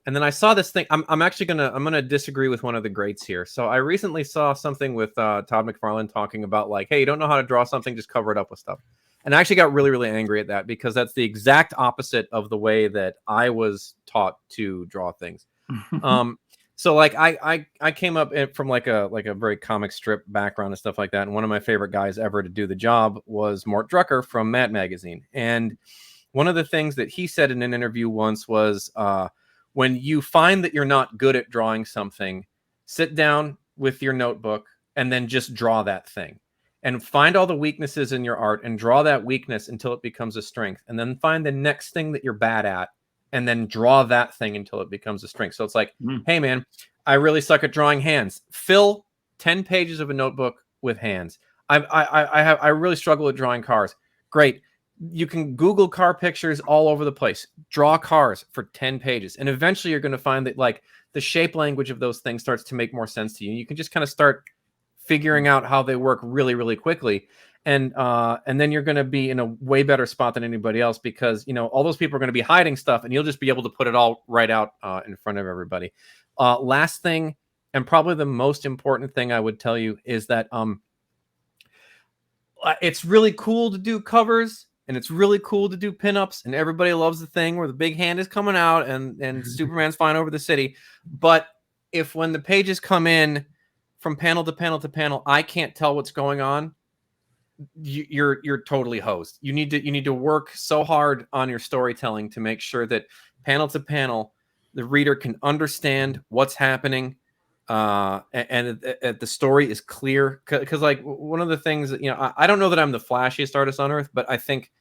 And then I saw this thing. I'm actually gonna disagree with one of the greats here. So I recently saw something with Todd McFarlane talking about, like, hey, you don't know how to draw something, just cover it up with stuff. And I actually got really, really angry at that, because that's the exact opposite of the way that I was taught to draw things. So like I came up from like a very comic strip background and stuff like that. And one of my favorite guys ever to do the job was Mort Drucker from Mad Magazine. And one of the things that he said in an interview once was, when you find that you're not good at drawing something, sit down with your notebook and then just draw that thing, and find all the weaknesses in your art and draw that weakness until it becomes a strength. And then find the next thing that you're bad at and then draw that thing until it becomes a strength. So it's like, hey man, I really suck at drawing hands. Fill 10 pages of a notebook with hands. I really struggle at drawing cars. Great. You can Google car pictures all over the place. Draw cars for 10 pages. And eventually you're going to find that, like, the shape language of those things starts to make more sense to you. You can just kind of start figuring out how they work really, really quickly. And then you're going to be in a way better spot than anybody else, because, you know, all those people are going to be hiding stuff, and you'll just be able to put it all right out in front of everybody. Last thing, and probably the most important thing I would tell you, is that it's really cool to do covers. And it's really cool to do pinups, and everybody loves the thing where the big hand is coming out and Superman's flying over the city. But if, when the pages come in from panel to panel to panel, I can't tell what's going on, you're totally hosed. You need to work so hard on your storytelling to make sure that panel to panel, the reader can understand what's happening, and the story is clear. Because like, one of the things that, you know, I don't know that I'm the flashiest artist on earth, but I think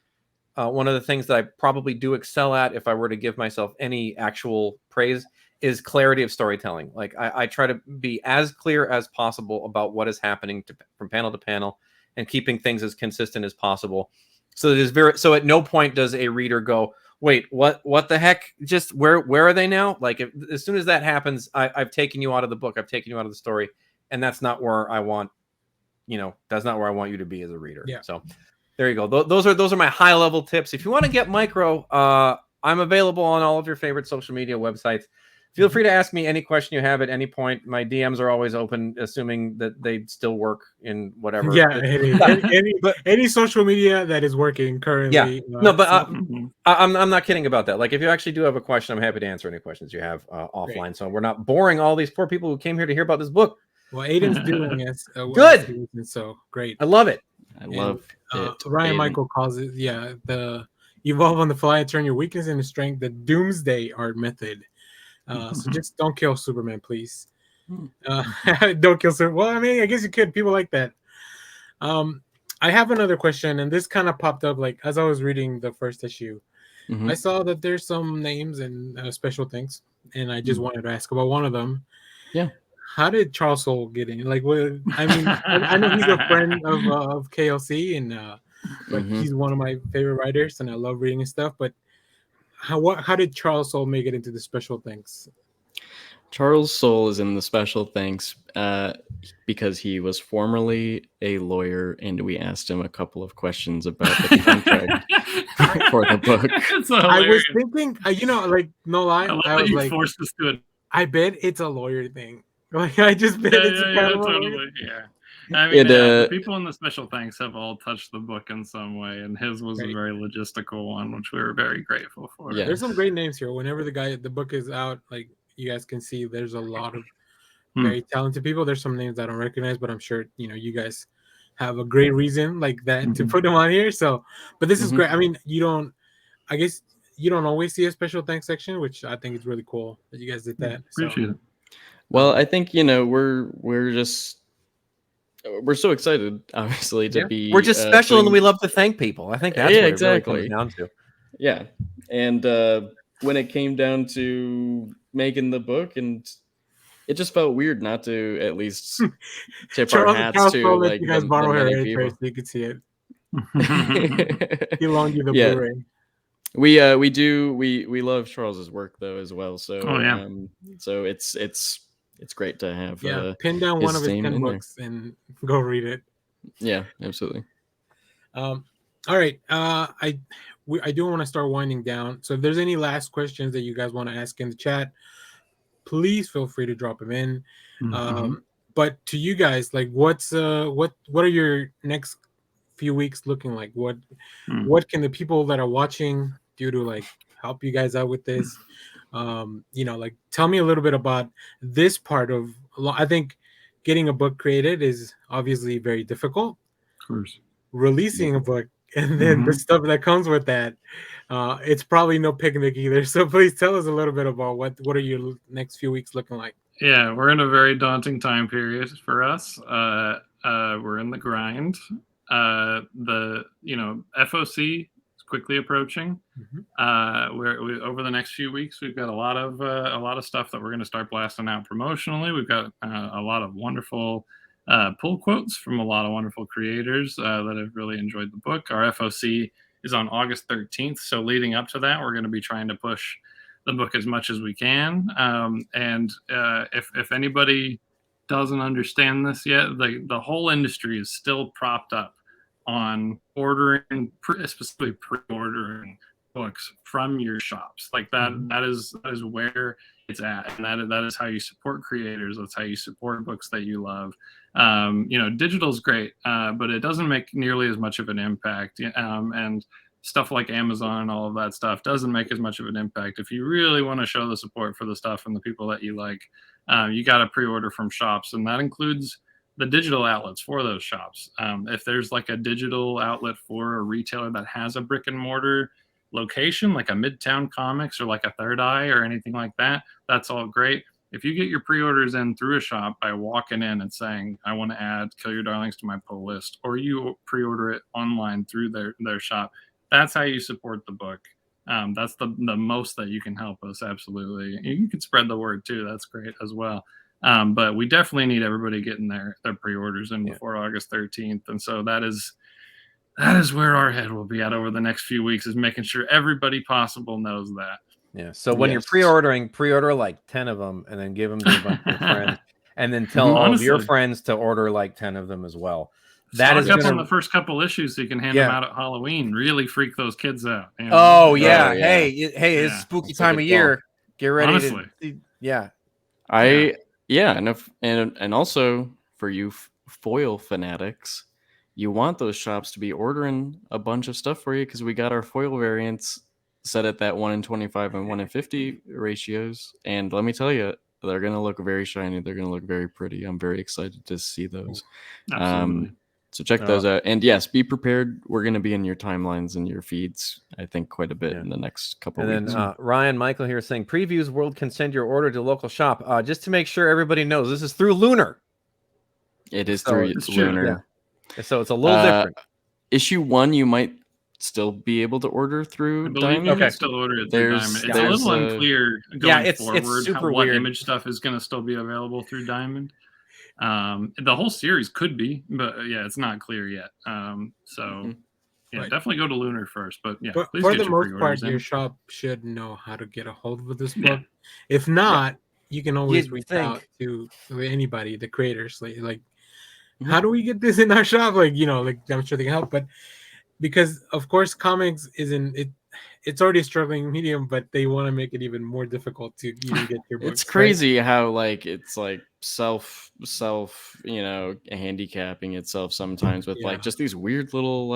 one of the things that I probably do excel at, if I were to give myself any actual praise, is clarity of storytelling. Like, I try to be as clear as possible about what is happening from panel to panel, and keeping things as consistent as possible. So at no point does a reader go, wait, what the heck? Just where are they now? Like, as soon as that happens, I've taken you out of the book. I've taken you out of the story. And that's not where I want, that's not where I want you to be as a reader. Yeah. So there you go. Those are my high level tips. If you want to get micro, I'm available on all of your favorite social media websites. Feel free to ask me any question you have at any point. My DMs are always open, assuming that they still work in whatever. Yeah, any social media that is working currently. Yeah, no, but I'm not kidding about that. Like, if you actually do have a question, I'm happy to answer any questions you have offline. Great. So we're not boring all these poor people who came here to hear about this book. Well, Aiden's doing it. Good. So great. I love it. I love it. Ryan Michael calls it, the evolve on the fly, turn your weakness into strength, the doomsday art method. So just don't kill Superman, please. Don't kill Superman. Well, I mean, I guess you could. People like that. I have another question, and this kind of popped up like as I was reading the first issue. I saw that there's some names and special things, and I just wanted to ask about one of them. Yeah. How did Charles Soule get in? Like, what? I mean, I know he's a friend of KLC, and but he's one of my favorite writers, and I love reading his stuff. But how did Charles Soule make it into the special things? Charles Soule is in the special thanks because he was formerly a lawyer, and we asked him a couple of questions about the contract for the book. I was thinking, like, no lie, I was like, forced us to it. I bet it's a lawyer thing. Like, I just bet it's totally. Yeah. I mean, the people in the special thanks have all touched the book in some way, and his was a very logistical one, which we were very grateful for. Yeah, there's some great names here. Whenever the book is out, like, you guys can see there's a lot of very talented people. There's some names I don't recognize, but I'm sure you guys have a great reason like that to put them on here. So, but this is great. I mean, I guess you don't always see a special thanks section, which I think is really cool that you guys did that. Appreciate it. Well, I think we're so excited, obviously, to be. We're just special, and we love to thank people. I think that's what exactly. it really comes down to. Yeah, and when it came down to making the book, and it just felt weird not to at least tip our hats to like you guys borrow her so you could see it. He loaned you the Blu-ray. We love Charles's work though as well. So so it's great to have pin down one of his 10 books and go read it. Yeah, absolutely. All right. I do want to start winding down. So if there's any last questions that you guys want to ask in the chat, please feel free to drop them in. But to you guys, like, what are your next few weeks looking like? What can the people that are watching do to like help you guys out with this? Like, tell me a little bit about this part of. I think getting a book created is obviously very difficult. Of course, releasing a book and then the stuff that comes with that, it's probably no picnic either. So please tell us a little bit about what are your next few weeks looking like. Yeah, we're in a very daunting time period for us. We're in the grind. The FOC is quickly approaching. We're over the next few weeks. We've got a lot of stuff that we're going to start blasting out promotionally. We've got a lot of wonderful pull quotes from a lot of wonderful creators that have really enjoyed the book. Our FOC is on August 13th. So leading up to that, we're going to be trying to push the book as much as we can. And if anybody doesn't understand this yet, the whole industry is still propped up on ordering, specifically pre-ordering books from your shops. Like that is where it's at, and that is how you support creators. That's how you support books that you love. Digital is great, but it doesn't make nearly as much of an impact. And stuff like Amazon and all of that stuff doesn't make as much of an impact. If you really want to show the support for the stuff and the people that you like, you got to pre-order from shops, and that includes the digital outlets for those shops. If there's like a digital outlet for a retailer that has a brick and mortar location, like a Midtown Comics or like a Third Eye or anything like that, that's all great. If you get your pre-orders in through a shop by walking in and saying, I want to add Kill Your Darlings to my pull list, or you pre-order it online through their shop, that's how you support the book. That's the most that you can help us. Absolutely. You can spread the word too. That's great as well. But we definitely need everybody getting their pre-orders in before August 13th. And so that is where our head will be at over the next few weeks, is making sure everybody possible knows that. Yeah. So when you're pre-order like 10 of them, and then give them to a bunch of your friends, and then tell all of your friends to order like 10 of them as well. That is up on the first couple issues, so you can hand them out at Halloween. Really freak those kids out. Oh yeah. Hey, it's spooky time of year. Get ready. Honestly. And also for you foil fanatics, you want those shops to be ordering a bunch of stuff for you, because we got our foil variants set at that 1 in 25 and 1 in 50 ratios. And let me tell you, they're going to look very shiny. They're going to look very pretty. I'm very excited to see those. Absolutely. So check those out. And yes, be prepared. We're going to be in your timelines and your feeds, I think, quite a bit in the next couple of weeks. And then Ryan Michael here saying, Previews World can send your order to local shop. Just to make sure everybody knows, this is through Lunar. It is through Lunar. Yeah. So it's a little different. issue 1 you might still be able to order through I believe Diamond. you can still order it through Diamond. It's a little unclear going forward super what weird. image stuff is going to still be available through Diamond. The whole series could be, but it's not clear yet. Definitely go to Lunar first. But for the most part, your shop should know how to get a hold of this book. If not, you can always reach out to anybody, the creators. Like, how do we get this in our shop? Like, I'm sure they can help, but because of course comics isn't it. It's already a struggling medium, but they want to make it even more difficult to even get your books. It's crazy how it's self handicapping itself sometimes with just these weird little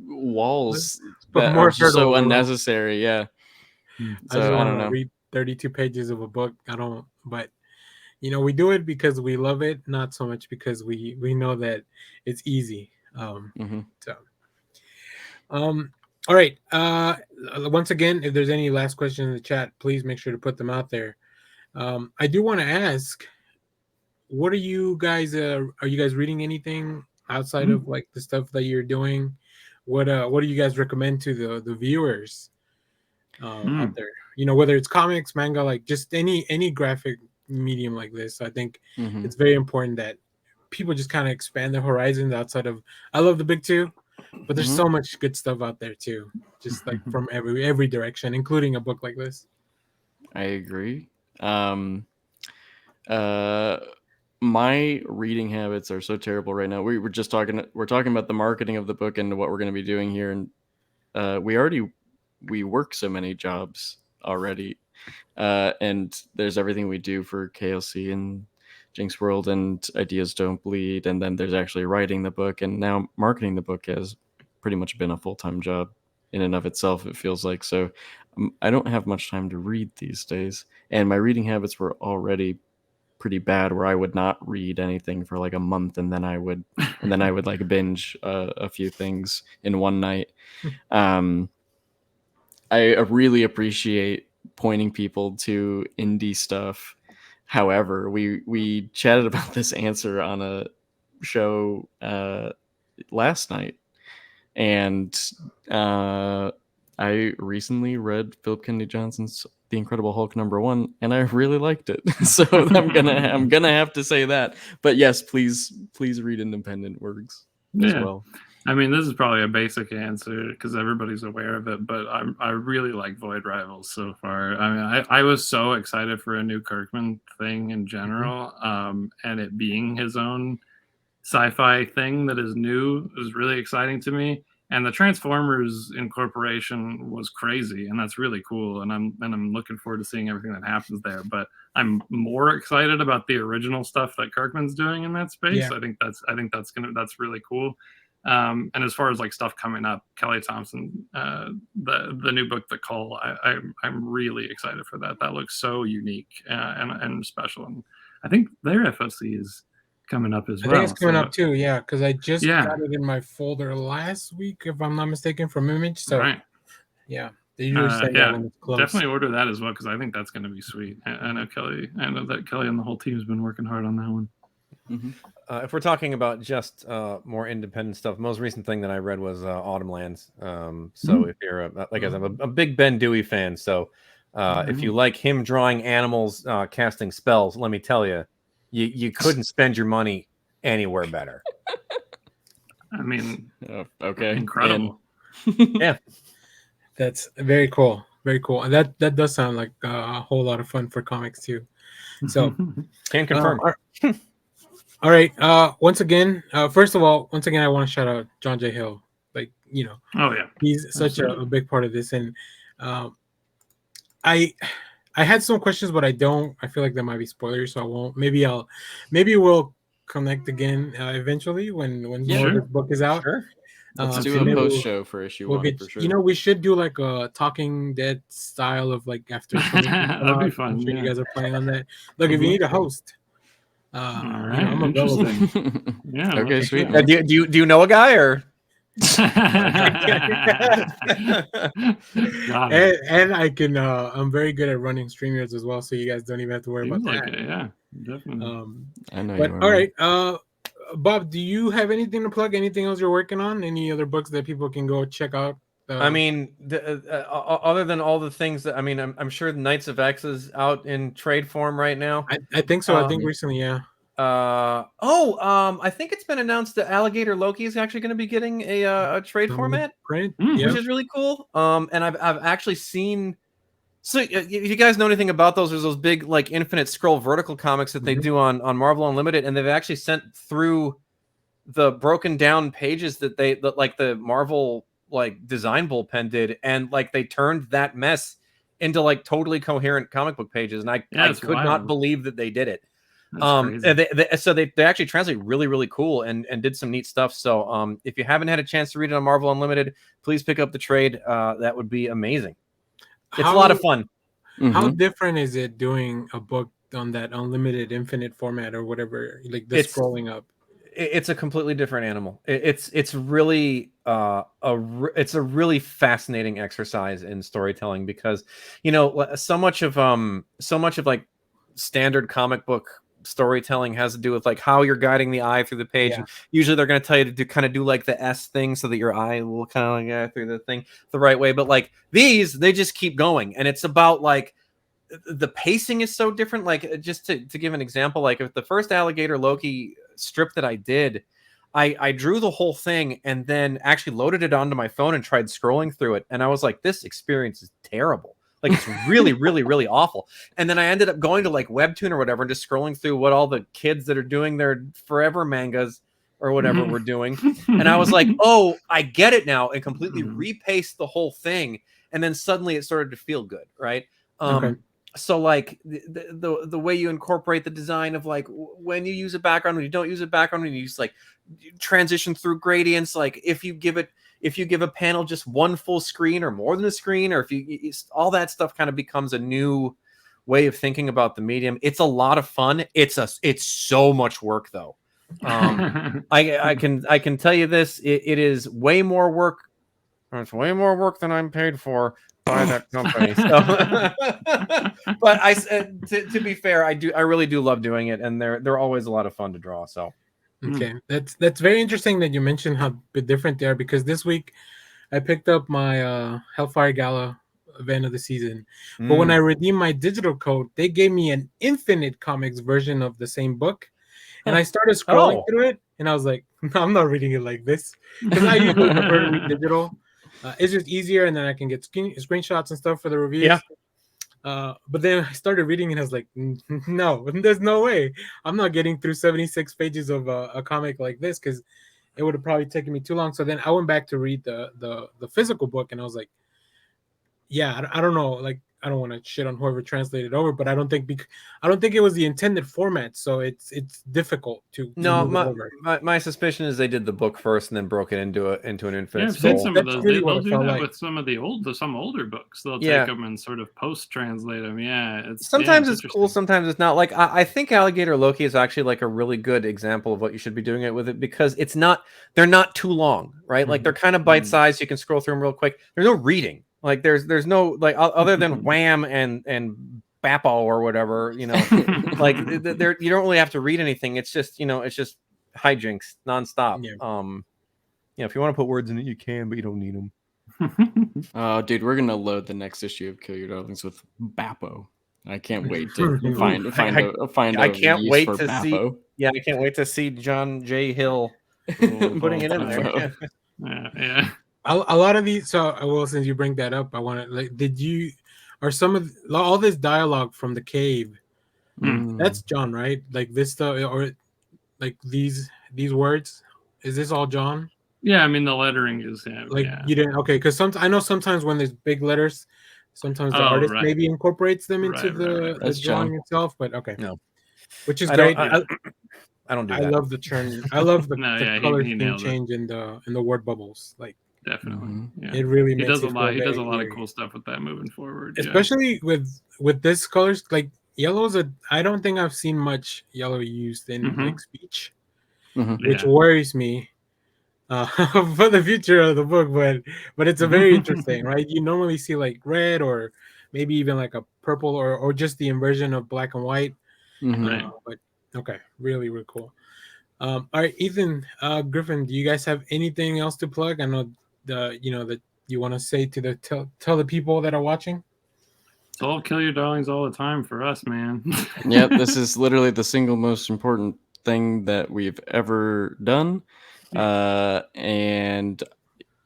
walls that are just so unnecessary. Yeah. So I just want to read 32 pages of a book. But we do it because we love it, not so much because we know that it's easy. All right. Once again, if there's any last questions in the chat, please make sure to put them out there. I do want to ask, what are you guys? Are you guys reading anything outside of the stuff that you're doing? What do you guys recommend to the viewers out there? Whether it's comics, manga, just any graphic medium like this. I think it's very important that people just kind of expand their horizons outside of. I love the big two. But there's so much good stuff out there too, just from every direction, including a book like this. I agree. My reading habits are so terrible right now. We're talking about the marketing of the book and what we're going to be doing here, and we work so many jobs already, and there's everything we do for KLC and Jinx World and Ideas Don't Bleed, and then there's actually writing the book, and now marketing the book has pretty much been a full-time job in and of itself, it feels like. So I don't have much time to read these days, and my reading habits were already pretty bad, where I would not read anything for a month, and then I would binge a few things in one night. I really appreciate pointing people to indie stuff. However, we chatted about this answer on a show last night, and I recently read Philip Kennedy Johnson's The Incredible Hulk #1, and I really liked it. So I'm gonna have to say that. But yes, please read independent works as well. I mean, this is probably a basic answer because everybody's aware of it, but I really like Void Rivals so far. I mean, I was so excited for a new Kirkman thing in general, and it being his own sci-fi thing that is new is really exciting to me. And the Transformers incorporation was crazy, and that's really cool. And I'm looking forward to seeing everything that happens there. But I'm more excited about the original stuff that Kirkman's doing in that space. Yeah. I think that's really cool. And as far as stuff coming up, Kelly Thompson, the new book, The Cull, I'm really excited for that. That looks so unique and special. And I think their FOC is coming up as well. I think it's coming up too, yeah, because I just got it in my folder last week, if I'm not mistaken, from Image. So yeah, they usually send that when it's close. Definitely order that as well, because I think that's going to be sweet. I know that Kelly and the whole team has been working hard on that one. If we're talking about just more independent stuff, most recent thing that I read was Autumn Lands. So if you're I'm a big Ben Dewey fan, so if you like him drawing animals casting spells, let me tell you, you couldn't spend your money anywhere better. I mean, okay, incredible. Yeah, that's very cool, very cool, and that does sound like a whole lot of fun for comics too. So can confirm. All right. Once again, first of all, I want to shout out John J. Hill. Oh yeah, he's such a big part of this, and I had some questions, but I feel like there might be spoilers, so I won't. Maybe we'll connect again eventually when more of this book is out. Sure. Let's do a post show for issue 1 for sure. We should do a Talking Dead style of after. That'd be fun. I'm sure you guys are planning on that. Look, if you need a host, I'm available. Yeah. Okay, sweet. Do you know a guy or? and I can I'm very good at running StreamYards as well, so you guys don't even have to worry about that. Yeah, definitely. I know. But all right, Bob, do you have anything to plug? Anything else you're working on? Any other books that people can go check out? I mean, other than all the things that I'm sure Knights of X is out in trade form right now. I think so. I think recently, yeah. I think it's been announced that Alligator Loki is actually going to be getting a trade format, which is really cool. And I've actually seen. So if you guys know anything about those, there's those big like Infinite Scroll vertical comics that they do on Marvel Unlimited, and they've actually sent through the broken down pages that like the Marvel like design bullpen did, and like they turned that mess into like totally coherent comic book pages, and I could not believe that they did it. They actually translate really cool and did some neat stuff. So if you haven't had a chance to read it on Marvel Unlimited, please pick up the trade. That would be amazing. It's a lot of fun. How different is it doing a book on that unlimited infinite format or whatever, like scrolling up? It's a completely different animal. It's really it's a really fascinating exercise in storytelling, because so much of like standard comic book storytelling has to do with like how you're guiding the eye through the page. And usually they're going to tell you to kind of do like the S thing so that your eye will kind of like go through the thing the right way. But like these, they just keep going, and it's about like the pacing is so different. Like just to give an example, like if the first Alligator Loki strip that I did, I drew the whole thing and then actually loaded it onto my phone and tried scrolling through it, and I was like, this experience is terrible. Like it's really awful. And then I ended up going to like Webtoon or whatever and just scrolling through what all the kids that are doing their forever mangas or whatever were doing. And I was like, oh, I get it now, and completely repaced the whole thing. And then suddenly it started to feel good, right? So like the way you incorporate the design of like when you use a background, when you don't use a background, when you use like transition through gradients, like if you give a panel just one full screen or more than a screen, or if you all that stuff kind of becomes a new way of thinking about the medium. It's a lot of fun. It's so much work though. I can tell you this, it is way more work. It's way more work than I'm paid for by that company. So, but to be fair, I really do love doing it, and they're always a lot of fun to draw. So. Okay, that's very interesting that you mentioned how different they are, because this week I picked up my Hellfire Gala event of the season, but when I redeemed my digital code, they gave me an Infinite Comics version of the same book, and I started scrolling through it, and I was like, I'm not reading it like this, because I usually prefer to read digital. It's just easier, and then I can get screenshots and stuff for the reviews. Yeah. But then I started reading and I was like, no, there's no way I'm not getting through 76 pages of a comic like this, because it would have probably taken me too long. So then I went back to read the physical book, and I was like, yeah, I don't know, like I don't want to shit on whoever translated over, but I don't think it was the intended format, so it's difficult to move it over. My suspicion is they did the book first and then broke it into an Infinite Scroll. Some of those, they'll do that with some older books. They'll take them and sort of post translate them. Sometimes it's cool, sometimes it's not. Like I think Alligator Loki is actually like a really good example of what you should be doing it with it, because they're not too long, right? Like they're kind of bite sized. You can scroll through them real quick. There's no reading. Like there's no like other than Wham and Bappo or whatever, like there you don't really have to read anything. It's just it's just hijinks nonstop. If you want to put words in it, you can, but you don't need them. Oh, dude, we're gonna load the next issue of Kill Your Darlings with Bappo. I can't wait to find. I can't wait to Bappo. see. Yeah, I can't wait to see John J. Hill putting it in there. Yeah. A lot of these, since you bring that up, I want to some of all this dialogue from the cave, that's John, right? Like this stuff, or like these words, is this all John? Yeah, I mean the lettering is you didn't, okay, because I know sometimes when there's big letters, sometimes the artist maybe incorporates them into the drawing itself, but okay, no, which is great. I don't do that. I love the churn. I love the color scheme change in the word bubbles. Like definitely, it really makes does a lot. He does a lot of cool stuff with that moving forward, especially with this colors. Like yellow's I don't think I've seen much yellow used in like speech, which worries me for the future of the book. But it's a very interesting, right? You normally see like red or maybe even like a purple or just the inversion of black and white. Right. But okay, really cool. All right, Ethan, Griffin, do you guys have anything else to plug? I know that you want to say to tell the people that are watching. It's all kill your darlings all the time for us, man. Yep, this is literally the single most important thing that we've ever done. And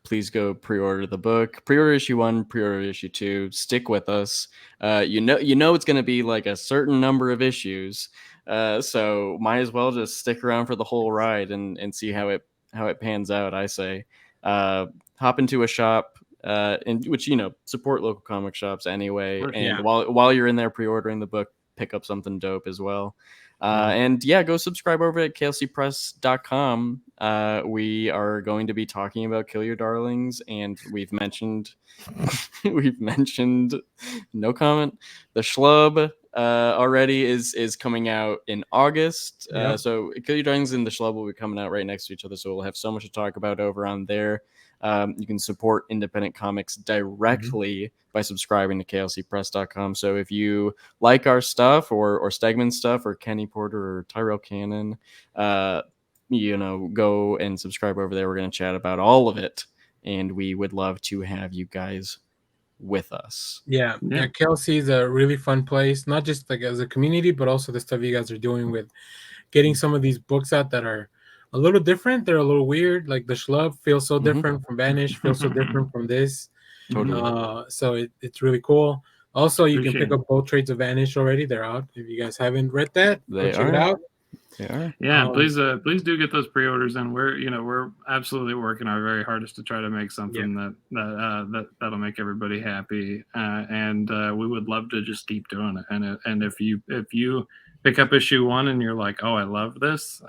please go pre-order the book. Pre-order issue 1, pre-order issue 2. Stick with us. You know it's going to be like a certain number of issues. So might as well just stick around for the whole ride and see how it pans out. I say, hop into a shop, in which support local comic shops anyway. And while you're in there pre-ordering the book, pick up something dope as well. And go subscribe over at klcpress.com. We are going to be talking about Kill Your Darlings, and we've mentioned no comment. The Schlub already is coming out in August. So Kill Your Darlings and the Schlub will be coming out right next to each other, so we'll have so much to talk about over on there. You can support independent comics directly by subscribing to klcpress.com. So if you like our stuff or Stegman stuff or Kenny Porter or Tyrell Cannon, go and subscribe over there. We're going to chat about all of it, and we would love to have you guys with us. Yeah. KLC is a really fun place, not just like as a community, but also the stuff you guys are doing with getting some of these books out that are a little different. They're a little weird. Like the Schlub feels so different from Vanish, feels so different from this. Totally. So it's really cool. Also, you can pick up both trades of Vanish already. They're out. If you guys haven't read that, check it out. They are. Yeah, please do get those pre-orders, and we're absolutely working our very hardest to try to make something that'll make everybody happy. And we would love to just keep doing it. And if you pick up issue 1 and you're like, oh, I love this,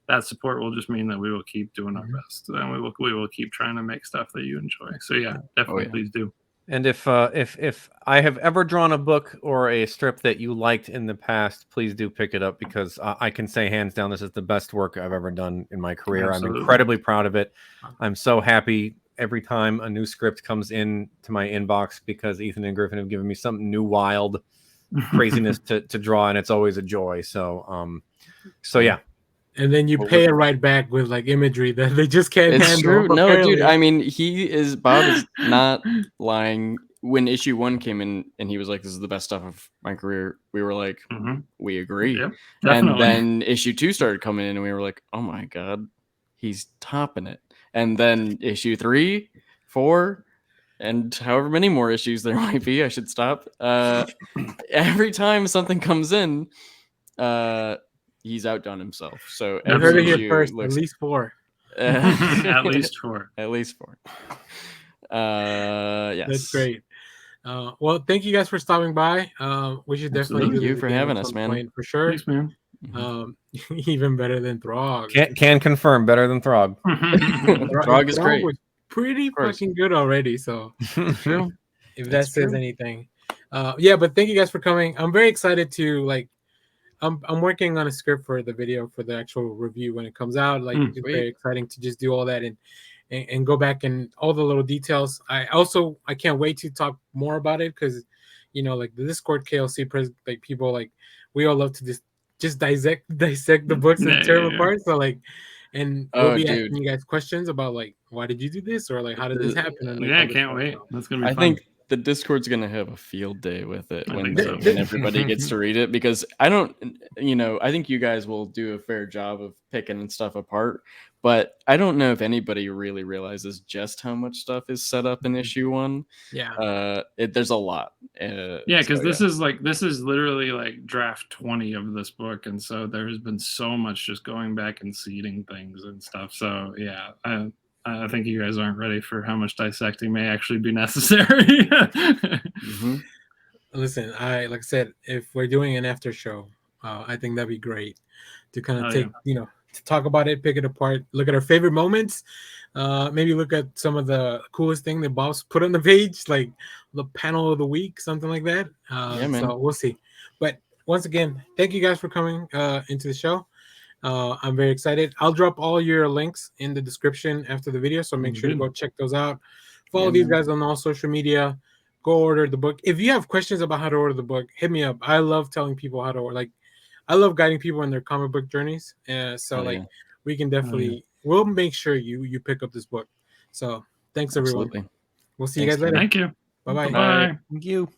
that support will just mean that we will keep doing our best, and we will keep trying to make stuff that you enjoy. So definitely please do. And if I have ever drawn a book or a strip that you liked in the past, please do pick it up, because I can say hands down this is the best work I've ever done in my career. Absolutely. I'm incredibly proud of it. I'm so happy every time a new script comes in to my inbox, because Ethan and Griffin have given me something new, wild craziness to draw, and it's always a joy. So yeah. And then you pay it right back with like imagery that they just can't handle. It's true. No, apparently. Dude. I mean, Bob is not lying. When issue 1 came in and he was like, "This is the best stuff of my career," we were like, "We agree." Yep, and then issue 2 started coming in, and we were like, "Oh my god, he's topping it." And then issue 3, 4, and however many more issues there might be, I should stop. Every time something comes in, he's outdone himself. So I heard it here first. At least 4. At least 4. At least 4. Yes. That's great. Well, thank you guys for stopping by. We should definitely thank you for having us, man. For sure. Thanks, man. Even better than Throg. Can confirm better than Throg. Throg is great. Was pretty fucking good already. So if that says anything, But thank you guys for coming. I'm very excited to I'm working on a script for the video for the actual review when it comes out. It's very exciting to just do all that and go back and all the little details. I can't wait to talk more about it, because the Discord KLC people, we all love to just dissect the books and tear them apart. So we'll be asking you guys questions about why did you do this, or how did this happen? And, I can't wait. That's gonna be fun. I think the Discord's gonna have a field day with it when everybody gets to read it, because I think you guys will do a fair job of picking stuff apart, but I don't know if anybody really realizes just how much stuff is set up in issue 1. There's a lot. Because this is literally draft 20 of this book, and so there has been so much just going back and seeding things and stuff. So I think you guys aren't ready for how much dissecting may actually be necessary. Listen, like I said, if we're doing an after show, I think that'd be great to kind of to talk about it, pick it apart, look at our favorite moments, maybe look at some of the coolest thing that Bob's put on the page, like the panel of the week, something like that. So we'll see. But once again, thank you guys for coming into the show. I'm very excited. I'll drop all your links in the description after the video, so make sure to go check those out. Follow these guys on all social media. Go order the book. If you have questions about how to order the book, hit me up. I love telling people how to order. I love guiding people in their comic book journeys. So we can definitely we'll make sure you pick up this book. So thanks everyone. Absolutely. We'll see you guys later. Thank you. Bye-bye. Bye. Thank you.